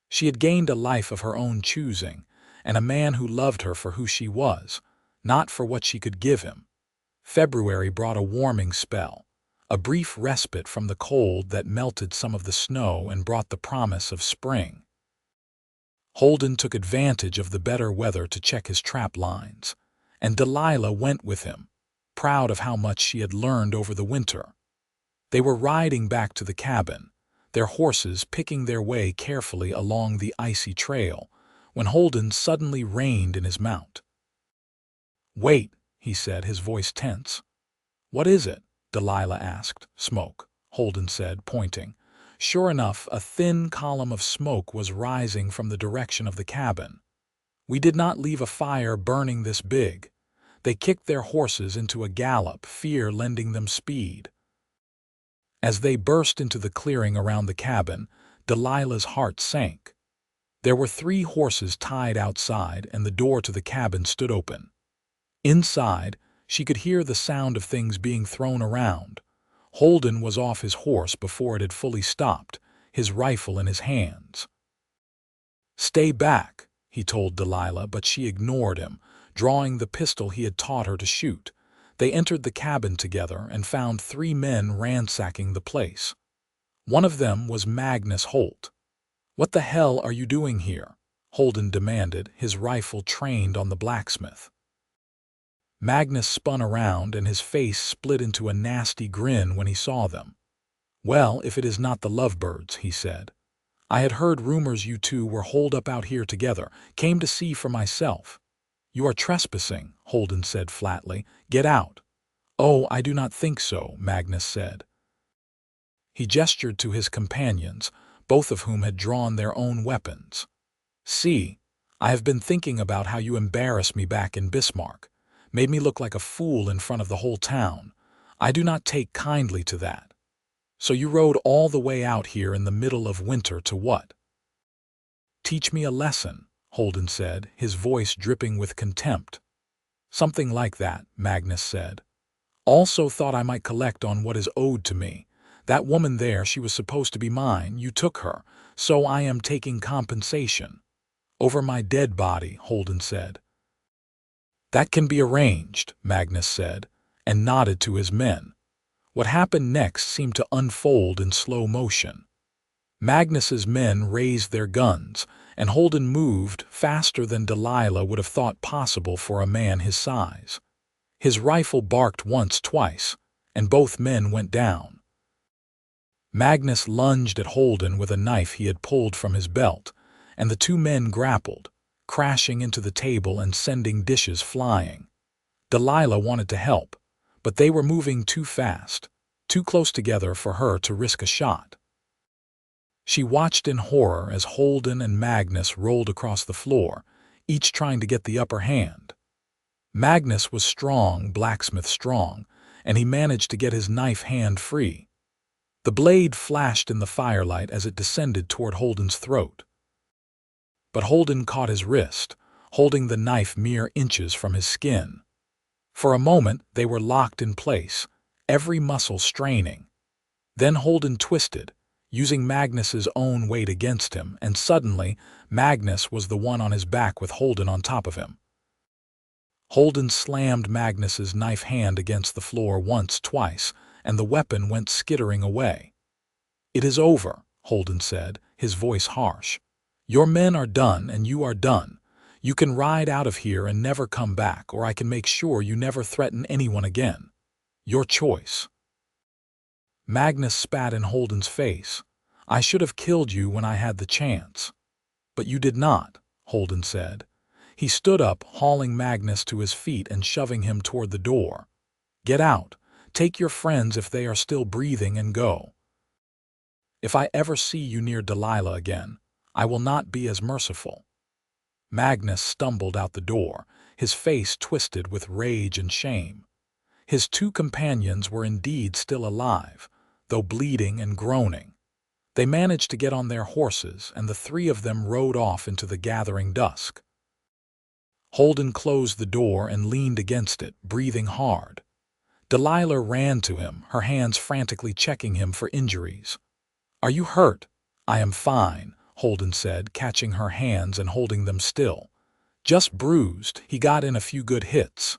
A: She had gained a life of her own choosing, and a man who loved her for who she was, not for what she could give him. February brought a warming spell, a brief respite from the cold that melted some of the snow and brought the promise of spring. Holden took advantage of the better weather to check his trap lines, and Delilah went with him, proud of how much she had learned over the winter. They were riding back to the cabin, their horses picking their way carefully along the icy trail, when Holden suddenly reined in his mount. "Wait," he said, his voice tense. "What is it?" Delilah asked. "Smoke," Holden said, pointing. Sure enough, a thin column of smoke was rising from the direction of the cabin. "We did not leave a fire burning this big." They kicked their horses into a gallop, fear lending them speed. As they burst into the clearing around the cabin, Delilah's heart sank. There were 3 horses tied outside, and the door to the cabin stood open. Inside, she could hear the sound of things being thrown around. Holden was off his horse before it had fully stopped, his rifle in his hands. "Stay back," he told Delilah, but she ignored him, drawing the pistol he had taught her to shoot. They entered the cabin together and found 3 men ransacking the place. One of them was Magnus Holt. "What the hell are you doing here?" Holden demanded, his rifle trained on the blacksmith. Magnus spun around and his face split into a nasty grin when he saw them. "Well, if it is not the lovebirds," he said. "I had heard rumors you 2 were holed up out here together, came to see for myself." "You are trespassing," Holden said flatly. "Get out." "Oh, I do not think so," Magnus said. He gestured to his companions, both of whom had drawn their own weapons. "See, I have been thinking about how you embarrassed me back in Bismarck, made me look like a fool in front of the whole town. I do not take kindly to that. So you rode all the way out here in the middle of winter to what?" "Teach me a lesson," Holden said, his voice dripping with contempt. "Something like that," Magnus said. "Also thought I might collect on what is owed to me. That woman there, she was supposed to be mine, you took her, so I am taking compensation." "Over my dead body," Holden said. "That can be arranged," Magnus said, and nodded to his men. What happened next seemed to unfold in slow motion. Magnus's men raised their guns, and Holden moved faster than Delilah would have thought possible for a man his size. His rifle barked once, twice, and both men went down. Magnus lunged at Holden with a knife he had pulled from his belt, and the 2 men grappled, crashing into the table and sending dishes flying. Delilah wanted to help, but they were moving too fast, too close together for her to risk a shot. She watched in horror as Holden and Magnus rolled across the floor, each trying to get the upper hand. Magnus was strong, Blacksmith strong, and he managed to get his knife hand free. The blade flashed in the firelight as it descended toward Holden's throat. But Holden caught his wrist, holding the knife mere inches from his skin. For a moment they were locked in place, every muscle straining. Then Holden twisted, using Magnus's own weight against him, and suddenly Magnus was the one on his back with Holden on top of him. Holden slammed Magnus's knife hand against the floor once, twice, and the weapon went skittering away. "It is over," Holden said, his voice harsh. "Your men are done and you are done. You can ride out of here and never come back, or I can make sure you never threaten anyone again. Your choice." Magnus spat in Holden's face. "I should have killed you when I had the chance." "But you did not," Holden said. He stood up, hauling Magnus to his feet and shoving him toward the door. "Get out. Take your friends if they are still breathing and go. If I ever see you near Delilah again, I will not be as merciful." Magnus stumbled out the door, his face twisted with rage and shame. His 2 companions were indeed still alive, though bleeding and groaning. They managed to get on their horses, and the 3 of them rode off into the gathering dusk. Holden closed the door and leaned against it, breathing hard. Delilah ran to him, her hands frantically checking him for injuries. "Are you hurt?" "I am fine," Holden said, catching her hands and holding them still. Just bruised. He got in a few good hits.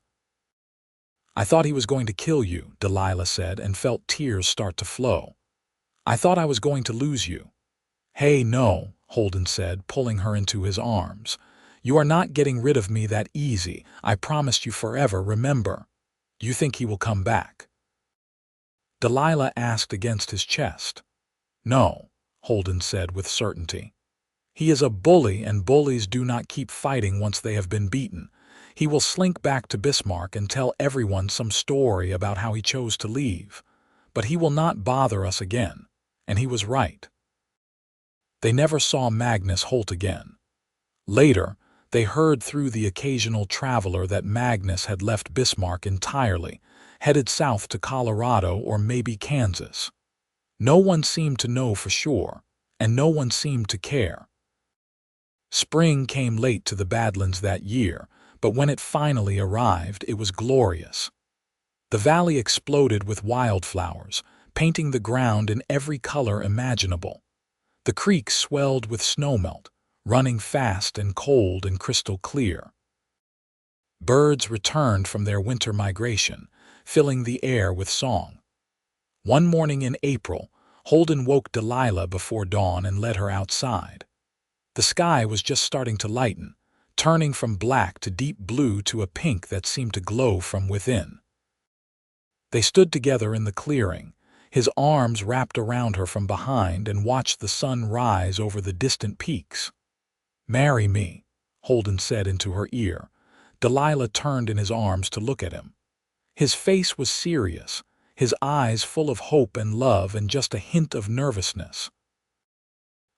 A: I thought he was going to kill you, Delilah said, and felt tears start to flow. I thought I was going to lose you. Hey, no, Holden said, pulling her into his arms. You are not getting rid of me that easy. I promised you forever, remember. Do you think he will come back? Delilah asked against his chest. No, Holden said with certainty. He is a bully, and bullies do not keep fighting once they have been beaten. He will slink back to Bismarck and tell everyone some story about how he chose to leave. But he will not bother us again. And he was right. They never saw Magnus Holt again. Later, they heard through the occasional traveler that Magnus had left Bismarck entirely, headed south to Colorado or maybe Kansas. No one seemed to know for sure, and no one seemed to care. Spring came late to the Badlands that year, but when it finally arrived, it was glorious. The valley exploded with wildflowers, painting the ground in every color imaginable. The creek swelled with snowmelt, running fast and cold and crystal clear. Birds returned from their winter migration, filling the air with song. One morning in April, Holden woke Delilah before dawn and led her outside. The sky was just starting to lighten, turning from black to deep blue to a pink that seemed to glow from within. They stood together in the clearing, his arms wrapped around her from behind, and watched the sun rise over the distant peaks. "Marry me," Holden said into her ear. Delilah turned in his arms to look at him. His face was serious, his eyes full of hope and love and just a hint of nervousness.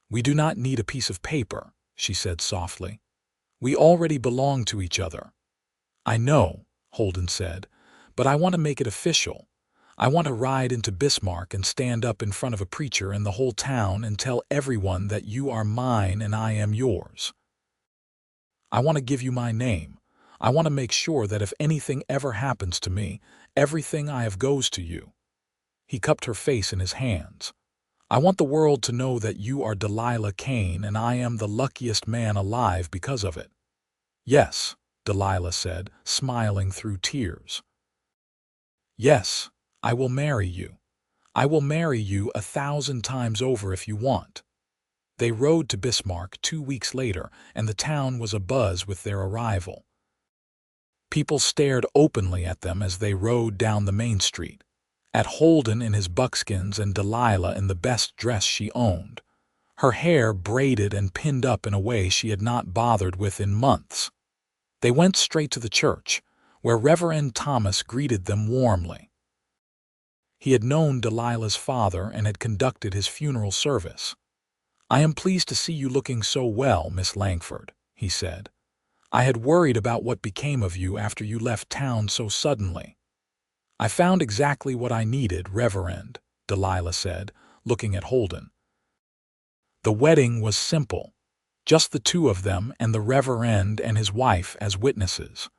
A: "We do not need a piece of paper," she said softly. "We already belong to each other." "I know," Holden said, "but I want to make it official. I want to ride into Bismarck and stand up in front of a preacher and the whole town and tell everyone that you are mine and I am yours. I want to give you my name. I want to make sure that if anything ever happens to me, everything I have goes to you." He cupped her face in his hands. "I want the world to know that you are Delilah Kane and I am the luckiest man alive because of it." "Yes," Delilah said, smiling through tears. "Yes, I will marry you. I will marry you 1,000 times over if you want." They rode to Bismarck 2 weeks later, and the town was abuzz with their arrival. People stared openly at them as they rode down the main street, at Holden in his buckskins and Delilah in the best dress she owned, her hair braided and pinned up in a way she had not bothered with in months. They went straight to the church, where Reverend Thomas greeted them warmly. He had known Delilah's father and had conducted his funeral service. "I am pleased to see you looking so well, Miss Langford," he said. "I had worried about what became of you after you left town so suddenly." "I found exactly what I needed, Reverend," Delilah said, looking at Holden. The wedding was simple, just the two of them and the Reverend and his wife as witnesses.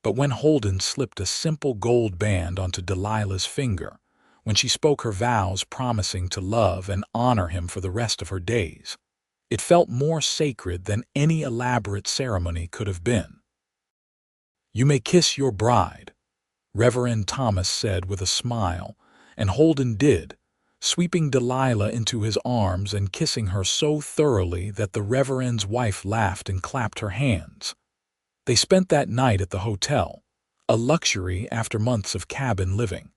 A: But when Holden slipped a simple gold band onto Delilah's finger, when she spoke her vows promising to love and honor him for the rest of her days, it felt more sacred than any elaborate ceremony could have been. "You may kiss your bride," Reverend Thomas said with a smile, and Holden did, sweeping Delilah into his arms and kissing her so thoroughly that the Reverend's wife laughed and clapped her hands. They spent that night at the hotel, a luxury after months of cabin living.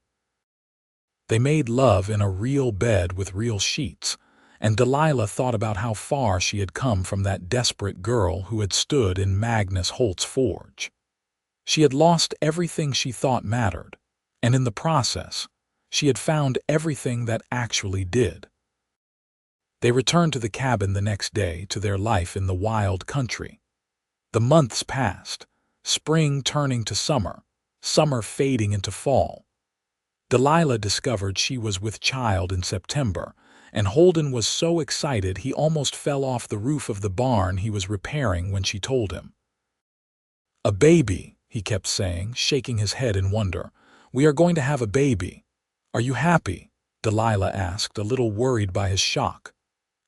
A: They made love in a real bed with real sheets, and Delilah thought about how far she had come from that desperate girl who had stood in Magnus Holt's forge. She had lost everything she thought mattered, and in the process, she had found everything that actually did. They returned to the cabin the next day, to their life in the wild country. The months passed, spring turning to summer, summer fading into fall. Delilah discovered she was with child in September, and Holden was so excited he almost fell off the roof of the barn he was repairing when she told him. "A baby," he kept saying, shaking his head in wonder. "We are going to have a baby. Are you happy?" Delilah asked, a little worried by his shock.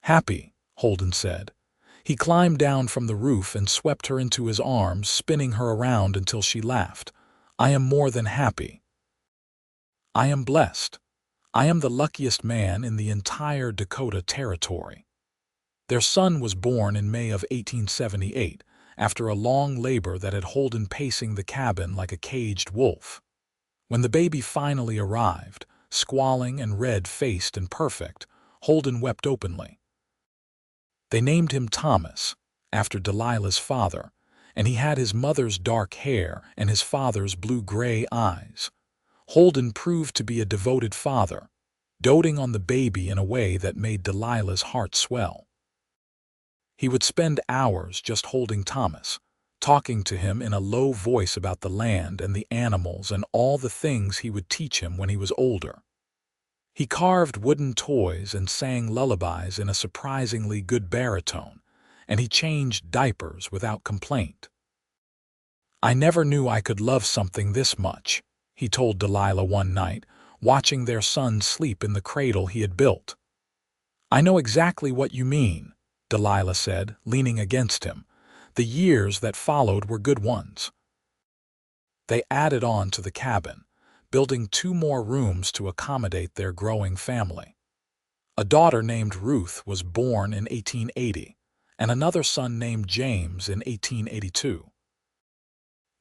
A: "Happy," Holden said. He climbed down from the roof and swept her into his arms, spinning her around until she laughed. "I am more than happy. I am blessed. I am the luckiest man in the entire Dakota Territory." Their son was born in May of 1878, after a long labor that had Holden pacing the cabin like a caged wolf. When the baby finally arrived, squalling and red-faced and perfect, Holden wept openly. They named him Thomas, after Delilah's father, and he had his mother's dark hair and his father's blue-gray eyes. Holden proved to be a devoted father, doting on the baby in a way that made Delilah's heart swell. He would spend hours just holding Thomas, talking to him in a low voice about the land and the animals and all the things he would teach him when he was older. He carved wooden toys and sang lullabies in a surprisingly good baritone, and he changed diapers without complaint. "I never knew I could love something this much," he told Delilah one night, watching their son sleep in the cradle he had built. "I know exactly what you mean," Delilah said, leaning against him. "The years that followed were good ones." They added on to the cabin, building 2 more rooms to accommodate their growing family. A daughter named Ruth was born in 1880, and another son named James in 1882.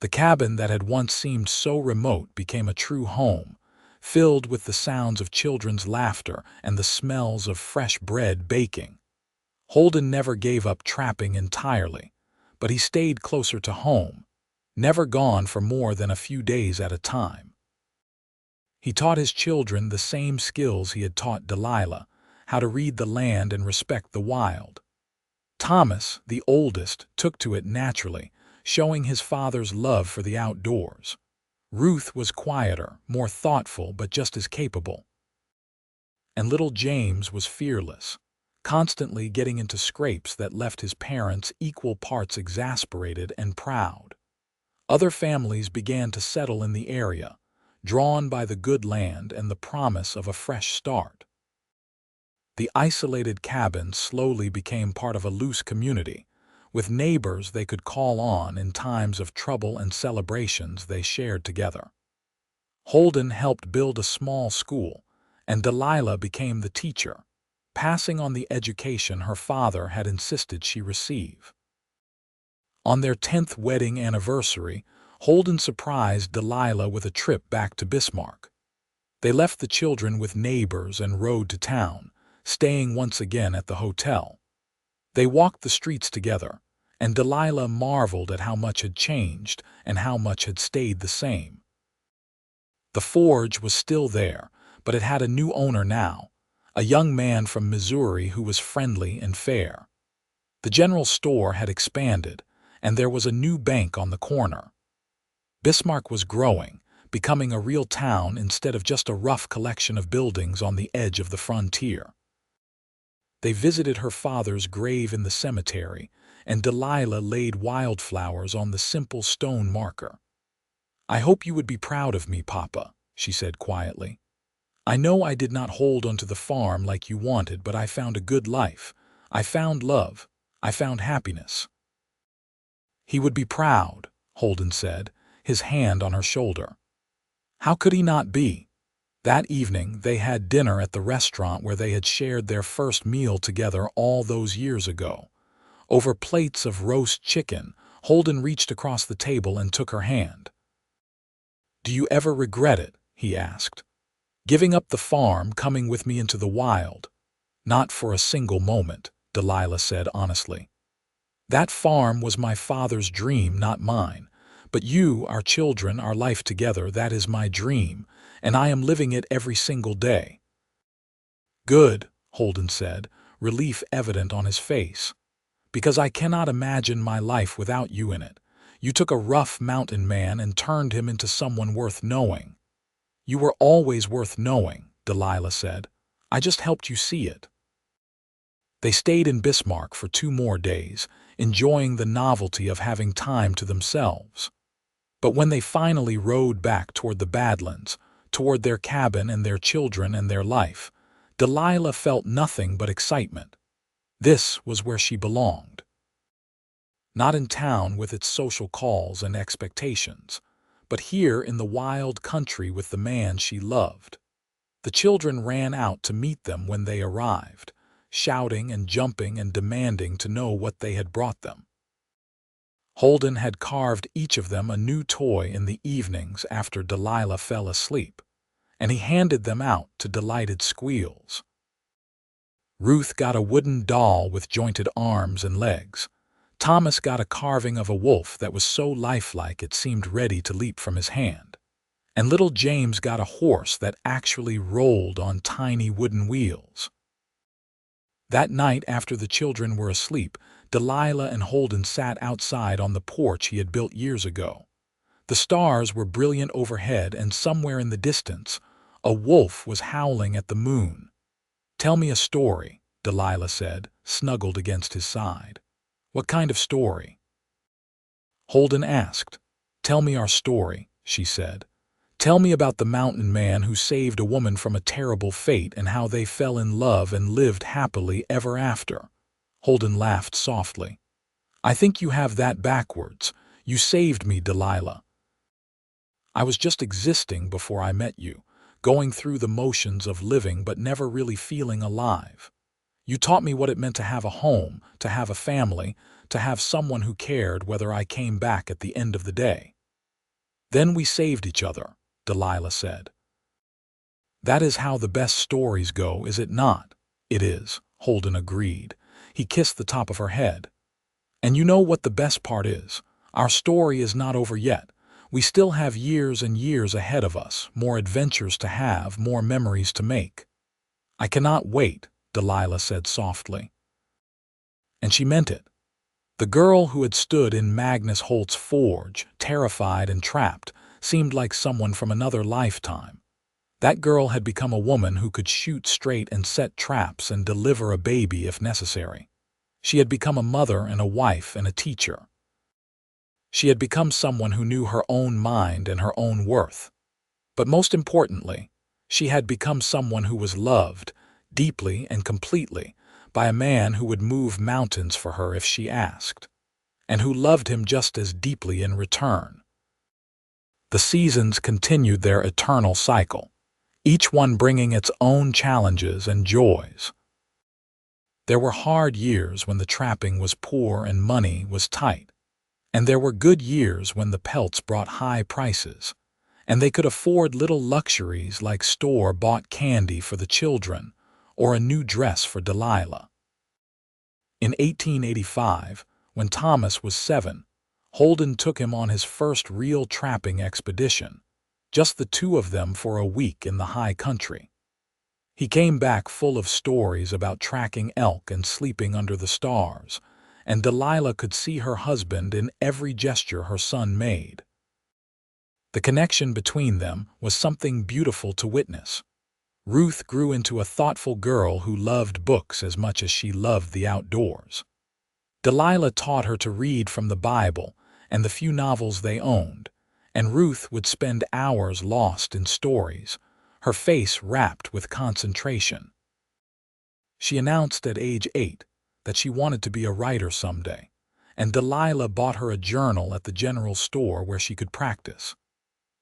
A: The cabin that had once seemed so remote became a true home, filled with the sounds of children's laughter and the smells of fresh bread baking. Holden never gave up trapping entirely, but he stayed closer to home, never gone for more than a few days at a time. He taught his children the same skills he had taught Delilah, how to read the land and respect the wild. Thomas, the oldest, took to it naturally, showing his father's love for the outdoors. Ruth was quieter, more thoughtful, but just as capable. And little James was fearless, constantly getting into scrapes that left his parents equal parts exasperated and proud. Other families began to settle in the area, drawn by the good land and the promise of a fresh start. The isolated cabin slowly became part of a loose community, with neighbors they could call on in times of trouble and celebrations they shared together. Holden helped build a small school, and Delilah became the teacher, passing on the education her father had insisted she receive. On their 10th wedding anniversary, Holden surprised Delilah with a trip back to Bismarck. They left the children with neighbors and rode to town, staying once again at the hotel. They walked the streets together, and Delilah marveled at how much had changed and how much had stayed the same. The forge was still there, but it had a new owner now, a young man from Missouri who was friendly and fair. The general store had expanded, and there was a new bank on the corner. Bismarck was growing, becoming a real town instead of just a rough collection of buildings on the edge of the frontier. They visited her father's grave in the cemetery, and Delilah laid wildflowers on the simple stone marker. "I hope you would be proud of me, Papa," she said quietly. "I know I did not hold onto the farm like you wanted, but I found a good life. I found love. I found happiness." "He would be proud," Holden said, his hand on her shoulder. How could he not be? That evening they had dinner at the restaurant where they had shared their first meal together all those years ago. Over plates of roast chicken, Holden reached across the table and took her hand. "Do you ever regret it?" he asked. "Giving up the farm, coming with me into the wild?" "Not for a single moment," Delilah said honestly. "That farm was my father's dream, not mine. But you, our children, our life together, that is my dream, and I am living it every single day." "Good," Holden said, relief evident on his face. "Because I cannot imagine my life without you in it. You took a rough mountain man and turned him into someone worth knowing." "You were always worth knowing," Delilah said. "I just helped you see it." They stayed in Bismarck for 2 more days, enjoying the novelty of having time to themselves. But when they finally rode back toward the Badlands, toward their cabin and their children and their life, Delilah felt nothing but excitement. This was where she belonged. Not in town with its social calls and expectations, but here in the wild country with the man she loved. The children ran out to meet them when they arrived, shouting and jumping and demanding to know what they had brought them. Holden had carved each of them a new toy in the evenings after Delilah fell asleep, and he handed them out to delighted squeals. Ruth got a wooden doll with jointed arms and legs. Thomas got a carving of a wolf that was so lifelike it seemed ready to leap from his hand. And little James got a horse that actually rolled on tiny wooden wheels. That night, after the children were asleep, Delilah and Holden sat outside on the porch he had built years ago. The stars were brilliant overhead, and somewhere in the distance, a wolf was howling at the moon. "Tell me a story," Delilah said, snuggled against his side. "What kind of story?" Holden asked. "Tell me our story," she said. "Tell me about the mountain man who saved a woman from a terrible fate and how they fell in love and lived happily ever after." Holden laughed softly. "I think you have that backwards. You saved me, Delilah. I was just existing before I met you, going through the motions of living but never really feeling alive. You taught me what it meant to have a home, to have a family, to have someone who cared whether I came back at the end of the day. Then we saved each other," Delilah said. "That is how the best stories go, is it not?" "It is," Holden agreed. He kissed the top of her head. "And you know what the best part is? Our story is not over yet. We still have years and years ahead of us, more adventures to have, more memories to make." "I cannot wait," Delilah said softly. And she meant it. The girl who had stood in Magnus Holt's forge, terrified and trapped, seemed like someone from another lifetime. That girl had become a woman who could shoot straight and set traps and deliver a baby if necessary. She had become a mother and a wife and a teacher. She had become someone who knew her own mind and her own worth. But most importantly, she had become someone who was loved, deeply and completely, by a man who would move mountains for her if she asked, and who loved him just as deeply in return. The seasons continued their eternal cycle, each one bringing its own challenges and joys. There were hard years when the trapping was poor and money was tight, and there were good years when the pelts brought high prices, and they could afford little luxuries like store-bought candy for the children or a new dress for Delilah. In 1885, when Thomas was 7, Holden took him on his first real trapping expedition, just the two of them for a week in the high country. He came back full of stories about tracking elk and sleeping under the stars, and Delilah could see her husband in every gesture her son made. The connection between them was something beautiful to witness. Ruth grew into a thoughtful girl who loved books as much as she loved the outdoors. Delilah taught her to read from the Bible and the few novels they owned, and Ruth would spend hours lost in stories, her face rapt with concentration. She announced at age 8 that she wanted to be a writer someday, and Delilah bought her a journal at the general store where she could practice.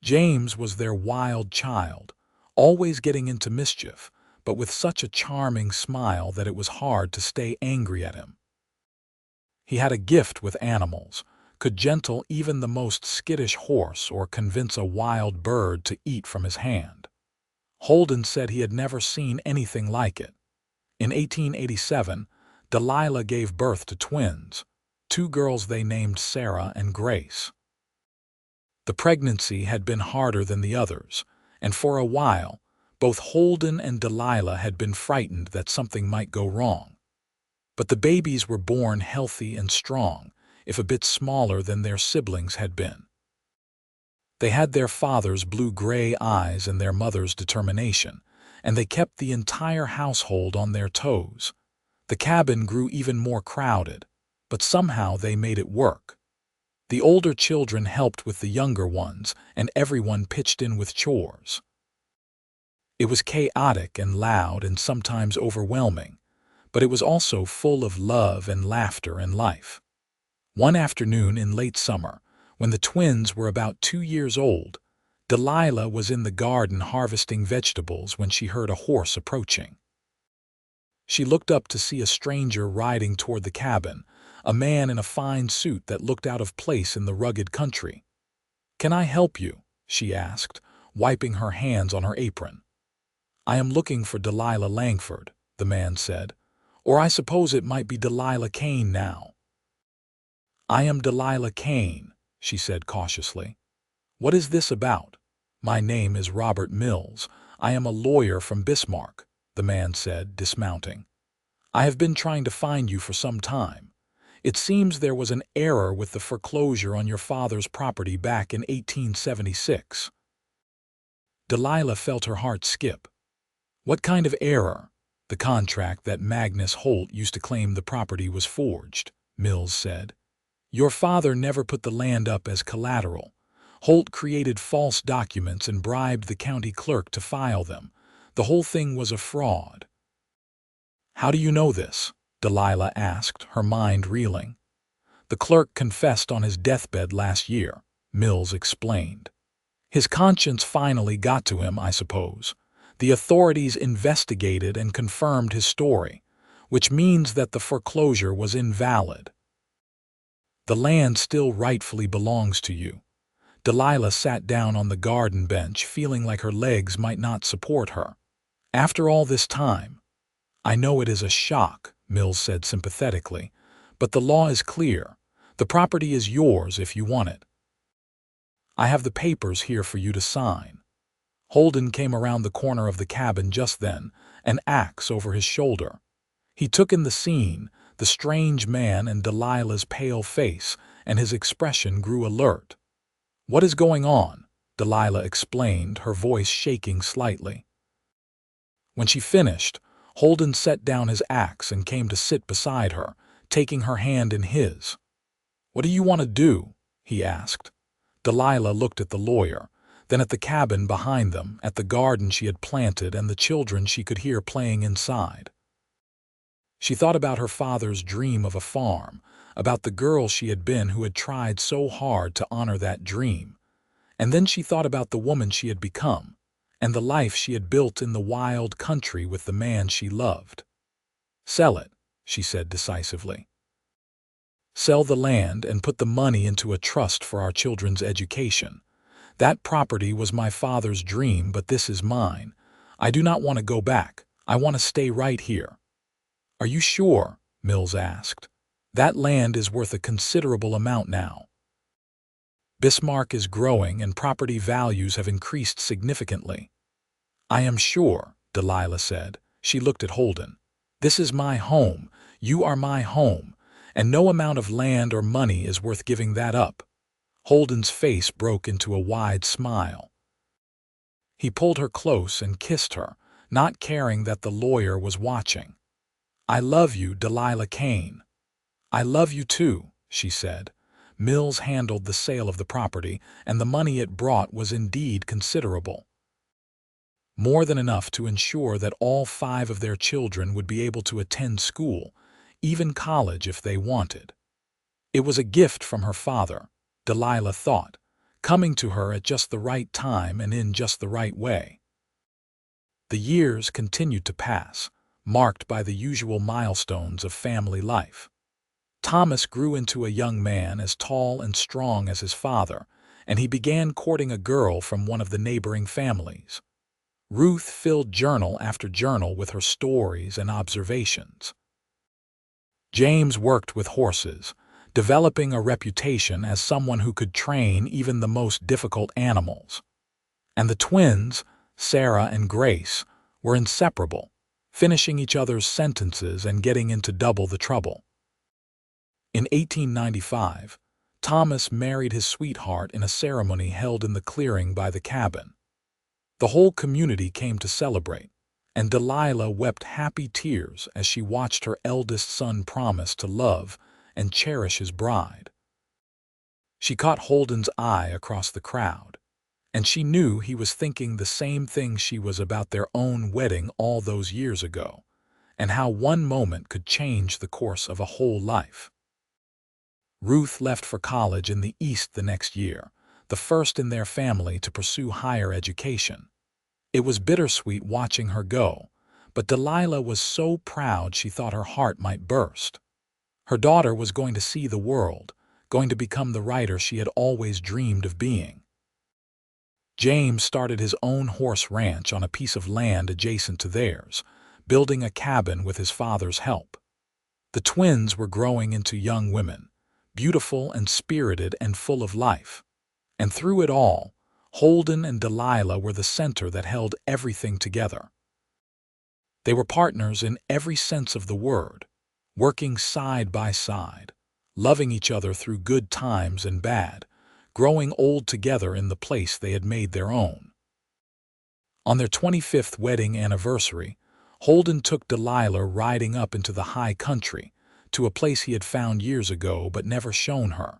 A: James was their wild child, always getting into mischief, but with such a charming smile that it was hard to stay angry at him. He had a gift with animals, could gentle even the most skittish horse or convince a wild bird to eat from his hand. Holden said he had never seen anything like it. In 1887, Delilah gave birth to twins, 2 girls they named Sarah and Grace. The pregnancy had been harder than the others, and for a while, both Holden and Delilah had been frightened that something might go wrong. But the babies were born healthy and strong, if a bit smaller than their siblings had been. They had their father's blue-gray eyes and their mother's determination, and they kept the entire household on their toes. The cabin grew even more crowded, but somehow they made it work. The older children helped with the younger ones, and everyone pitched in with chores. It was chaotic and loud and sometimes overwhelming, but it was also full of love and laughter and life. One afternoon in late summer, when the twins were about 2 years old, Delilah was in the garden harvesting vegetables when she heard a horse approaching. She looked up to see a stranger riding toward the cabin, a man in a fine suit that looked out of place in the rugged country. "Can I help you?" she asked, wiping her hands on her apron. "I am looking for Delilah Langford," the man said. "Or I suppose it might be Delilah Kane now." "I am Delilah Kane," she said cautiously. "What is this about?" "My name is Robert Mills. I am a lawyer from Bismarck," the man said, dismounting. "I have been trying to find you for some time. It seems there was an error with the foreclosure on your father's property back in 1876. Delilah felt her heart skip. "What kind of error?" "The contract that Magnus Holt used to claim the property was forged," Mills said. "Your father never put the land up as collateral. Holt created false documents and bribed the county clerk to file them. The whole thing was a fraud." "How do you know this?" Delilah asked, her mind reeling. "The clerk confessed on his deathbed last year," Mills explained. "His conscience finally got to him, I suppose. The authorities investigated and confirmed his story, which means that the foreclosure was invalid. The land still rightfully belongs to you." Delilah sat down on the garden bench, feeling like her legs might not support her. "After all this time?" "I know it is a shock," Mills said sympathetically, "but the law is clear. The property is yours if you want it. I have the papers here for you to sign." Holden came around the corner of the cabin just then, an axe over his shoulder. He took in the scene, the strange man and Delilah's pale face, and his expression grew alert. "What is going on?" Delilah explained, her voice shaking slightly. When she finished, Holden set down his axe and came to sit beside her, taking her hand in his. "What do you want to do?" he asked. Delilah looked at the lawyer, then at the cabin behind them, at the garden she had planted and the children she could hear playing inside. She thought about her father's dream of a farm, about the girl she had been who had tried so hard to honor that dream. And then she thought about the woman she had become, and the life she had built in the wild country with the man she loved. "Sell it," she said decisively. "Sell the land and put the money into a trust for our children's education. That property was my father's dream, but this is mine. I do not want to go back. I want to stay right here." "Are you sure?" Mills asked. "That land is worth a considerable amount now. Bismarck is growing and property values have increased significantly." "I am sure," Delilah said. She looked at Holden. "This is my home. You are my home. And no amount of land or money is worth giving that up." Holden's face broke into a wide smile. He pulled her close and kissed her, not caring that the lawyer was watching. "I love you, Delilah Kane." "I love you too," she said. Mills handled the sale of the property, and the money it brought was indeed considerable. More than enough to ensure that all 5 of their children would be able to attend school, even college if they wanted. It was a gift from her father, Delilah thought, coming to her at just the right time and in just the right way. The years continued to pass, marked by the usual milestones of family life. Thomas grew into a young man as tall and strong as his father, and he began courting a girl from one of the neighboring families. Ruth filled journal after journal with her stories and observations. James worked with horses, developing a reputation as someone who could train even the most difficult animals. And the twins, Sarah and Grace, were inseparable, finishing each other's sentences and getting into double the trouble. In 1895, Thomas married his sweetheart in a ceremony held in the clearing by the cabin. The whole community came to celebrate, and Delilah wept happy tears as she watched her eldest son promise to love and cherish his bride. She caught Holden's eye across the crowd, and she knew he was thinking the same thing she was about their own wedding all those years ago, and how one moment could change the course of a whole life. Ruth left for college in the East the next year, the first in their family to pursue higher education. It was bittersweet watching her go, but Delilah was so proud she thought her heart might burst. Her daughter was going to see the world, going to become the writer she had always dreamed of being. James started his own horse ranch on a piece of land adjacent to theirs, building a cabin with his father's help. The twins were growing into young women, beautiful and spirited and full of life. And through it all, Holden and Delilah were the center that held everything together. They were partners in every sense of the word, working side by side, loving each other through good times and bad, growing old together in the place they had made their own. On their 25th wedding anniversary, Holden took Delilah riding up into the high country, to a place he had found years ago but never shown her.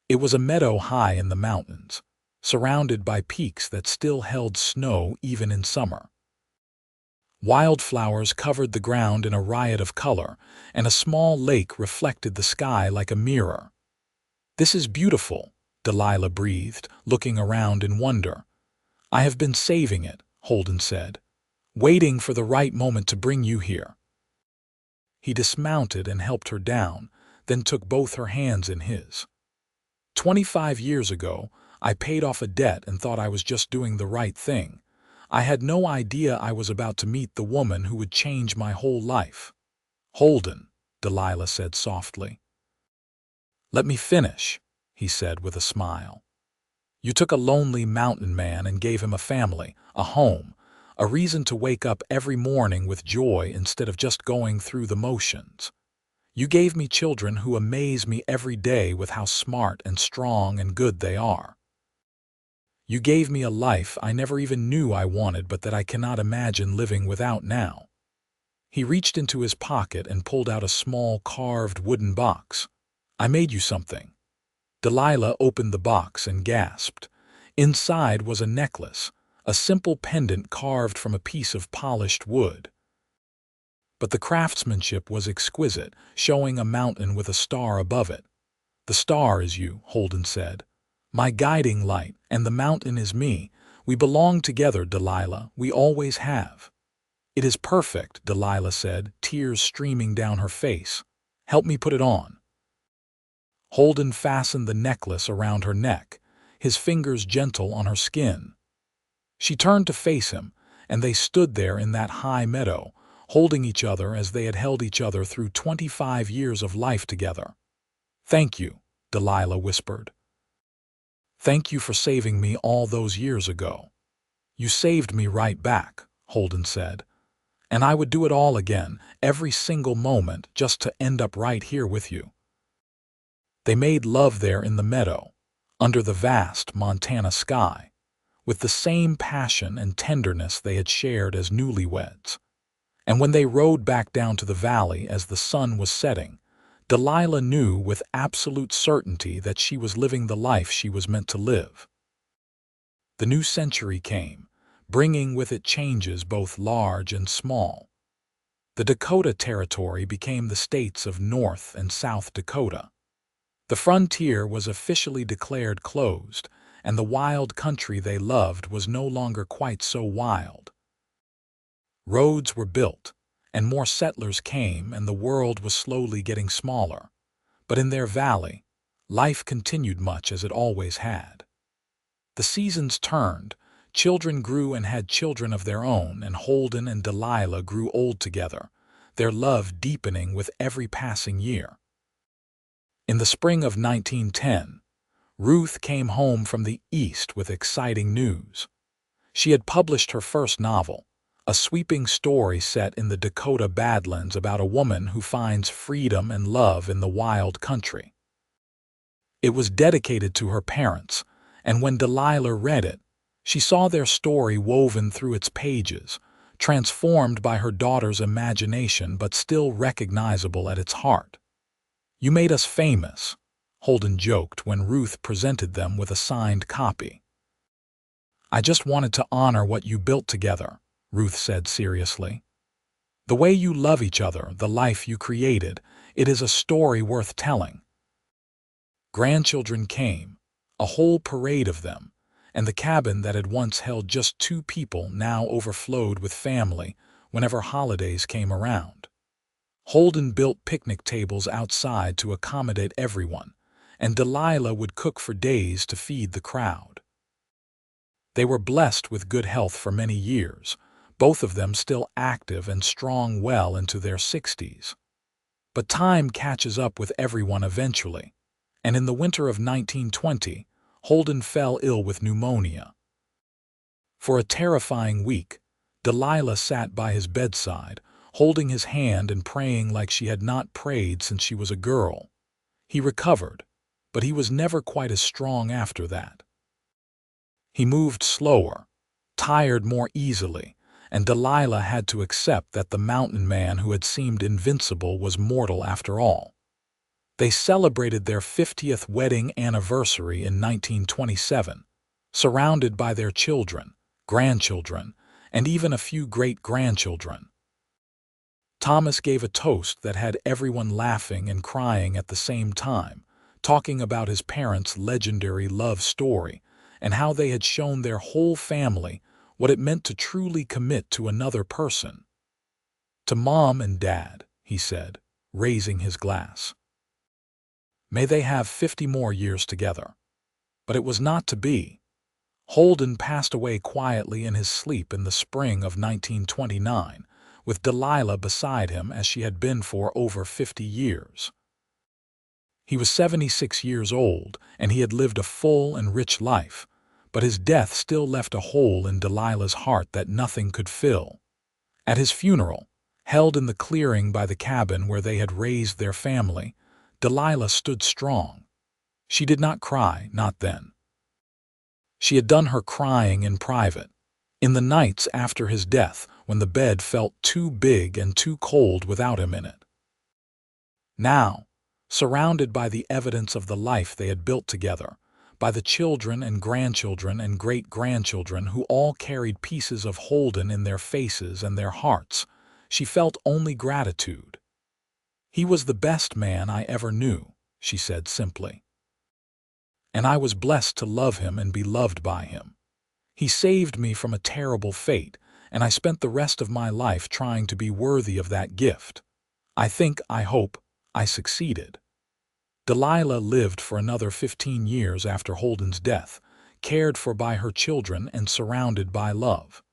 A: It was a meadow high in the mountains, surrounded by peaks that still held snow even in summer. Wildflowers covered the ground in a riot of color, and a small lake reflected the sky like a mirror. "This is beautiful," Delilah breathed, looking around in wonder. "I have been saving it," Holden said, "waiting for the right moment to bring you here." He dismounted and helped her down, then took both her hands in his. 25 years ago, I paid off a debt and thought I was just doing the right thing. I had no idea I was about to meet the woman who would change my whole life." "Holden," Delilah said softly. "Let me finish," he said with a smile. "You took a lonely mountain man and gave him a family, a home, a reason to wake up every morning with joy instead of just going through the motions. You gave me children who amaze me every day with how smart and strong and good they are. You gave me a life I never even knew I wanted but that I cannot imagine living without now." He reached into his pocket and pulled out a small carved wooden box. "I made you something." Delilah opened the box and gasped. Inside was a necklace, a simple pendant carved from a piece of polished wood. But the craftsmanship was exquisite, showing a mountain with a star above it. "The star is you," Holden said. "My guiding light, and the mountain is me. We belong together, Delilah. We always have." "It is perfect," Delilah said, tears streaming down her face. "Help me put it on." Holden fastened the necklace around her neck, his fingers gentle on her skin. She turned to face him, and they stood there in that high meadow, holding each other as they had held each other through 25 years of life together. "Thank you," Delilah whispered. "Thank you for saving me all those years ago." "You saved me right back," Holden said. "And I would do it all again, every single moment, just to end up right here with you." They made love there in the meadow, under the vast Montana sky, with the same passion and tenderness they had shared as newlyweds. And when they rode back down to the valley as the sun was setting, Delilah knew with absolute certainty that she was living the life she was meant to live. The new century came, bringing with it changes both large and small. The Dakota Territory became the states of North and South Dakota. The frontier was officially declared closed, and the wild country they loved was no longer quite so wild. Roads were built, and more settlers came, and the world was slowly getting smaller. But in their valley, life continued much as it always had. The seasons turned, children grew and had children of their own, and Holden and Delilah grew old together, their love deepening with every passing year. In the spring of 1910, Ruth came home from the East with exciting news. She had published her first novel, a sweeping story set in the Dakota Badlands about a woman who finds freedom and love in the wild country. It was dedicated to her parents, and when Delilah read it, she saw their story woven through its pages, transformed by her daughter's imagination but still recognizable at its heart. "You made us famous," Holden joked when Ruth presented them with a signed copy. "I just wanted to honor what you built together," Ruth said seriously. "The way you love each other, the life you created, it is a story worth telling." Grandchildren came, a whole parade of them, and the cabin that had once held just 2 people now overflowed with family whenever holidays came around. Holden built picnic tables outside to accommodate everyone, and Delilah would cook for days to feed the crowd. They were blessed with good health for many years, both of them still active and strong well into their 60s. But time catches up with everyone eventually, and in the winter of 1920, Holden fell ill with pneumonia. For a terrifying week, Delilah sat by his bedside, holding his hand and praying like she had not prayed since she was a girl. He recovered, but he was never quite as strong after that. He moved slower, tired more easily, and Delilah had to accept that the mountain man who had seemed invincible was mortal after all. They celebrated their 50th wedding anniversary in 1927, surrounded by their children, grandchildren, and even a few great-grandchildren. Thomas gave a toast that had everyone laughing and crying at the same time, talking about his parents' legendary love story and how they had shown their whole family what it meant to truly commit to another person. "To Mom and Dad," he said, raising his glass. "May they have 50 more years together." But it was not to be. Holden passed away quietly in his sleep in the spring of 1929, with Delilah beside him as she had been for over 50 years. He was 76 years old, and he had lived a full and rich life, but his death still left a hole in Delilah's heart that nothing could fill. At his funeral, held in the clearing by the cabin where they had raised their family, Delilah stood strong. She did not cry, not then. She had done her crying in private, in the nights after his death when the bed felt too big and too cold without him in it. Now, surrounded by the evidence of the life they had built together, by the children and grandchildren and great-grandchildren who all carried pieces of Holden in their faces and their hearts, she felt only gratitude. "He was the best man I ever knew," she said simply. "And I was blessed to love him and be loved by him. He saved me from a terrible fate, and I spent the rest of my life trying to be worthy of that gift. I hope, I succeeded." Delilah lived for another 15 years after Holden's death, cared for by her children and surrounded by love.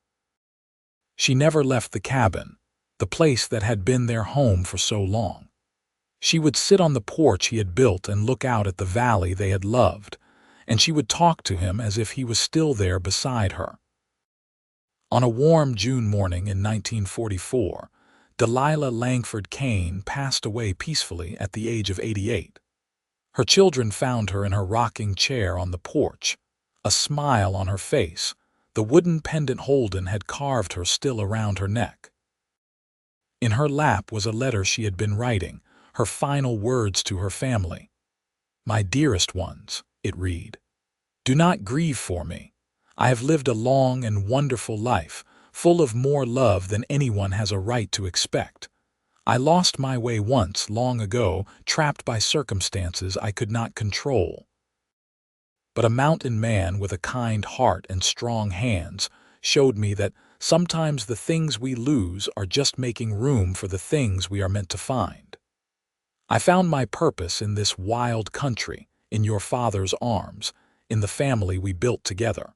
A: She never left the cabin, the place that had been their home for so long. She would sit on the porch he had built and look out at the valley they had loved, and she would talk to him as if he was still there beside her. On a warm June morning in 1944, Delilah Langford Kane passed away peacefully at the age of 88. Her children found her in her rocking chair on the porch, a smile on her face, the wooden pendant Holden had carved her still around her neck. In her lap was a letter she had been writing, her final words to her family. "My dearest ones," it read, "do not grieve for me. I have lived a long and wonderful life, full of more love than anyone has a right to expect. I lost my way once, long ago, trapped by circumstances I could not control. But a mountain man with a kind heart and strong hands showed me that sometimes the things we lose are just making room for the things we are meant to find. I found my purpose in this wild country, in your father's arms, in the family we built together.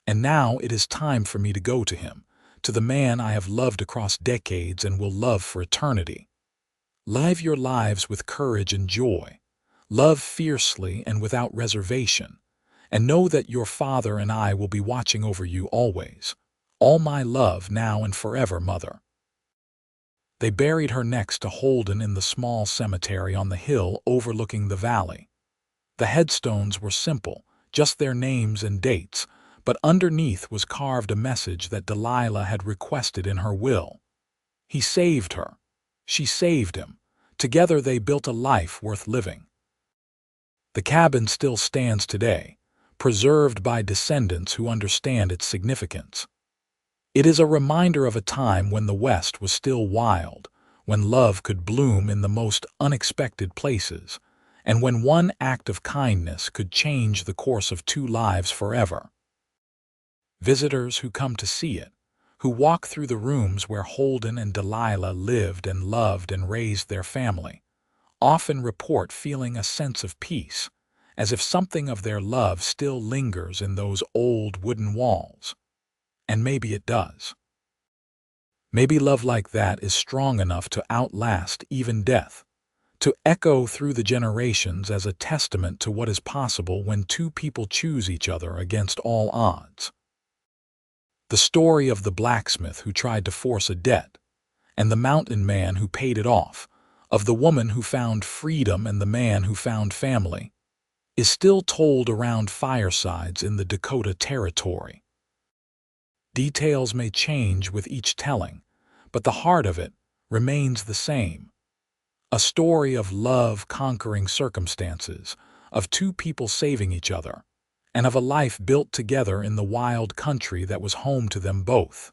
A: And now it is time for me to go to him, to the man I have loved across decades and will love for eternity. Live your lives with courage and joy. Love fiercely and without reservation, and know that your father and I will be watching over you always. All my love now and forever, Mother." They buried her next to Holden in the small cemetery on the hill overlooking the valley. The headstones were simple, just their names and dates, but underneath was carved a message that Delilah had requested in her will. He saved her. She saved him. Together they built a life worth living. The cabin still stands today, preserved by descendants who understand its significance. It is a reminder of a time when the West was still wild, when love could bloom in the most unexpected places, and when one act of kindness could change the course of two lives forever. Visitors who come to see it, who walk through the rooms where Holden and Delilah lived and loved and raised their family, often report feeling a sense of peace, as if something of their love still lingers in those old wooden walls. And maybe it does. Maybe love like that is strong enough to outlast even death, to echo through the generations as a testament to what is possible when two people choose each other against all odds. The story of the blacksmith who tried to force a debt, and the mountain man who paid it off, of the woman who found freedom and the man who found family, is still told around firesides in the Dakota Territory. Details may change with each telling, but the heart of it remains the same. A story of love conquering circumstances, of two people saving each other, and of a life built together in the wild country that was home to them both.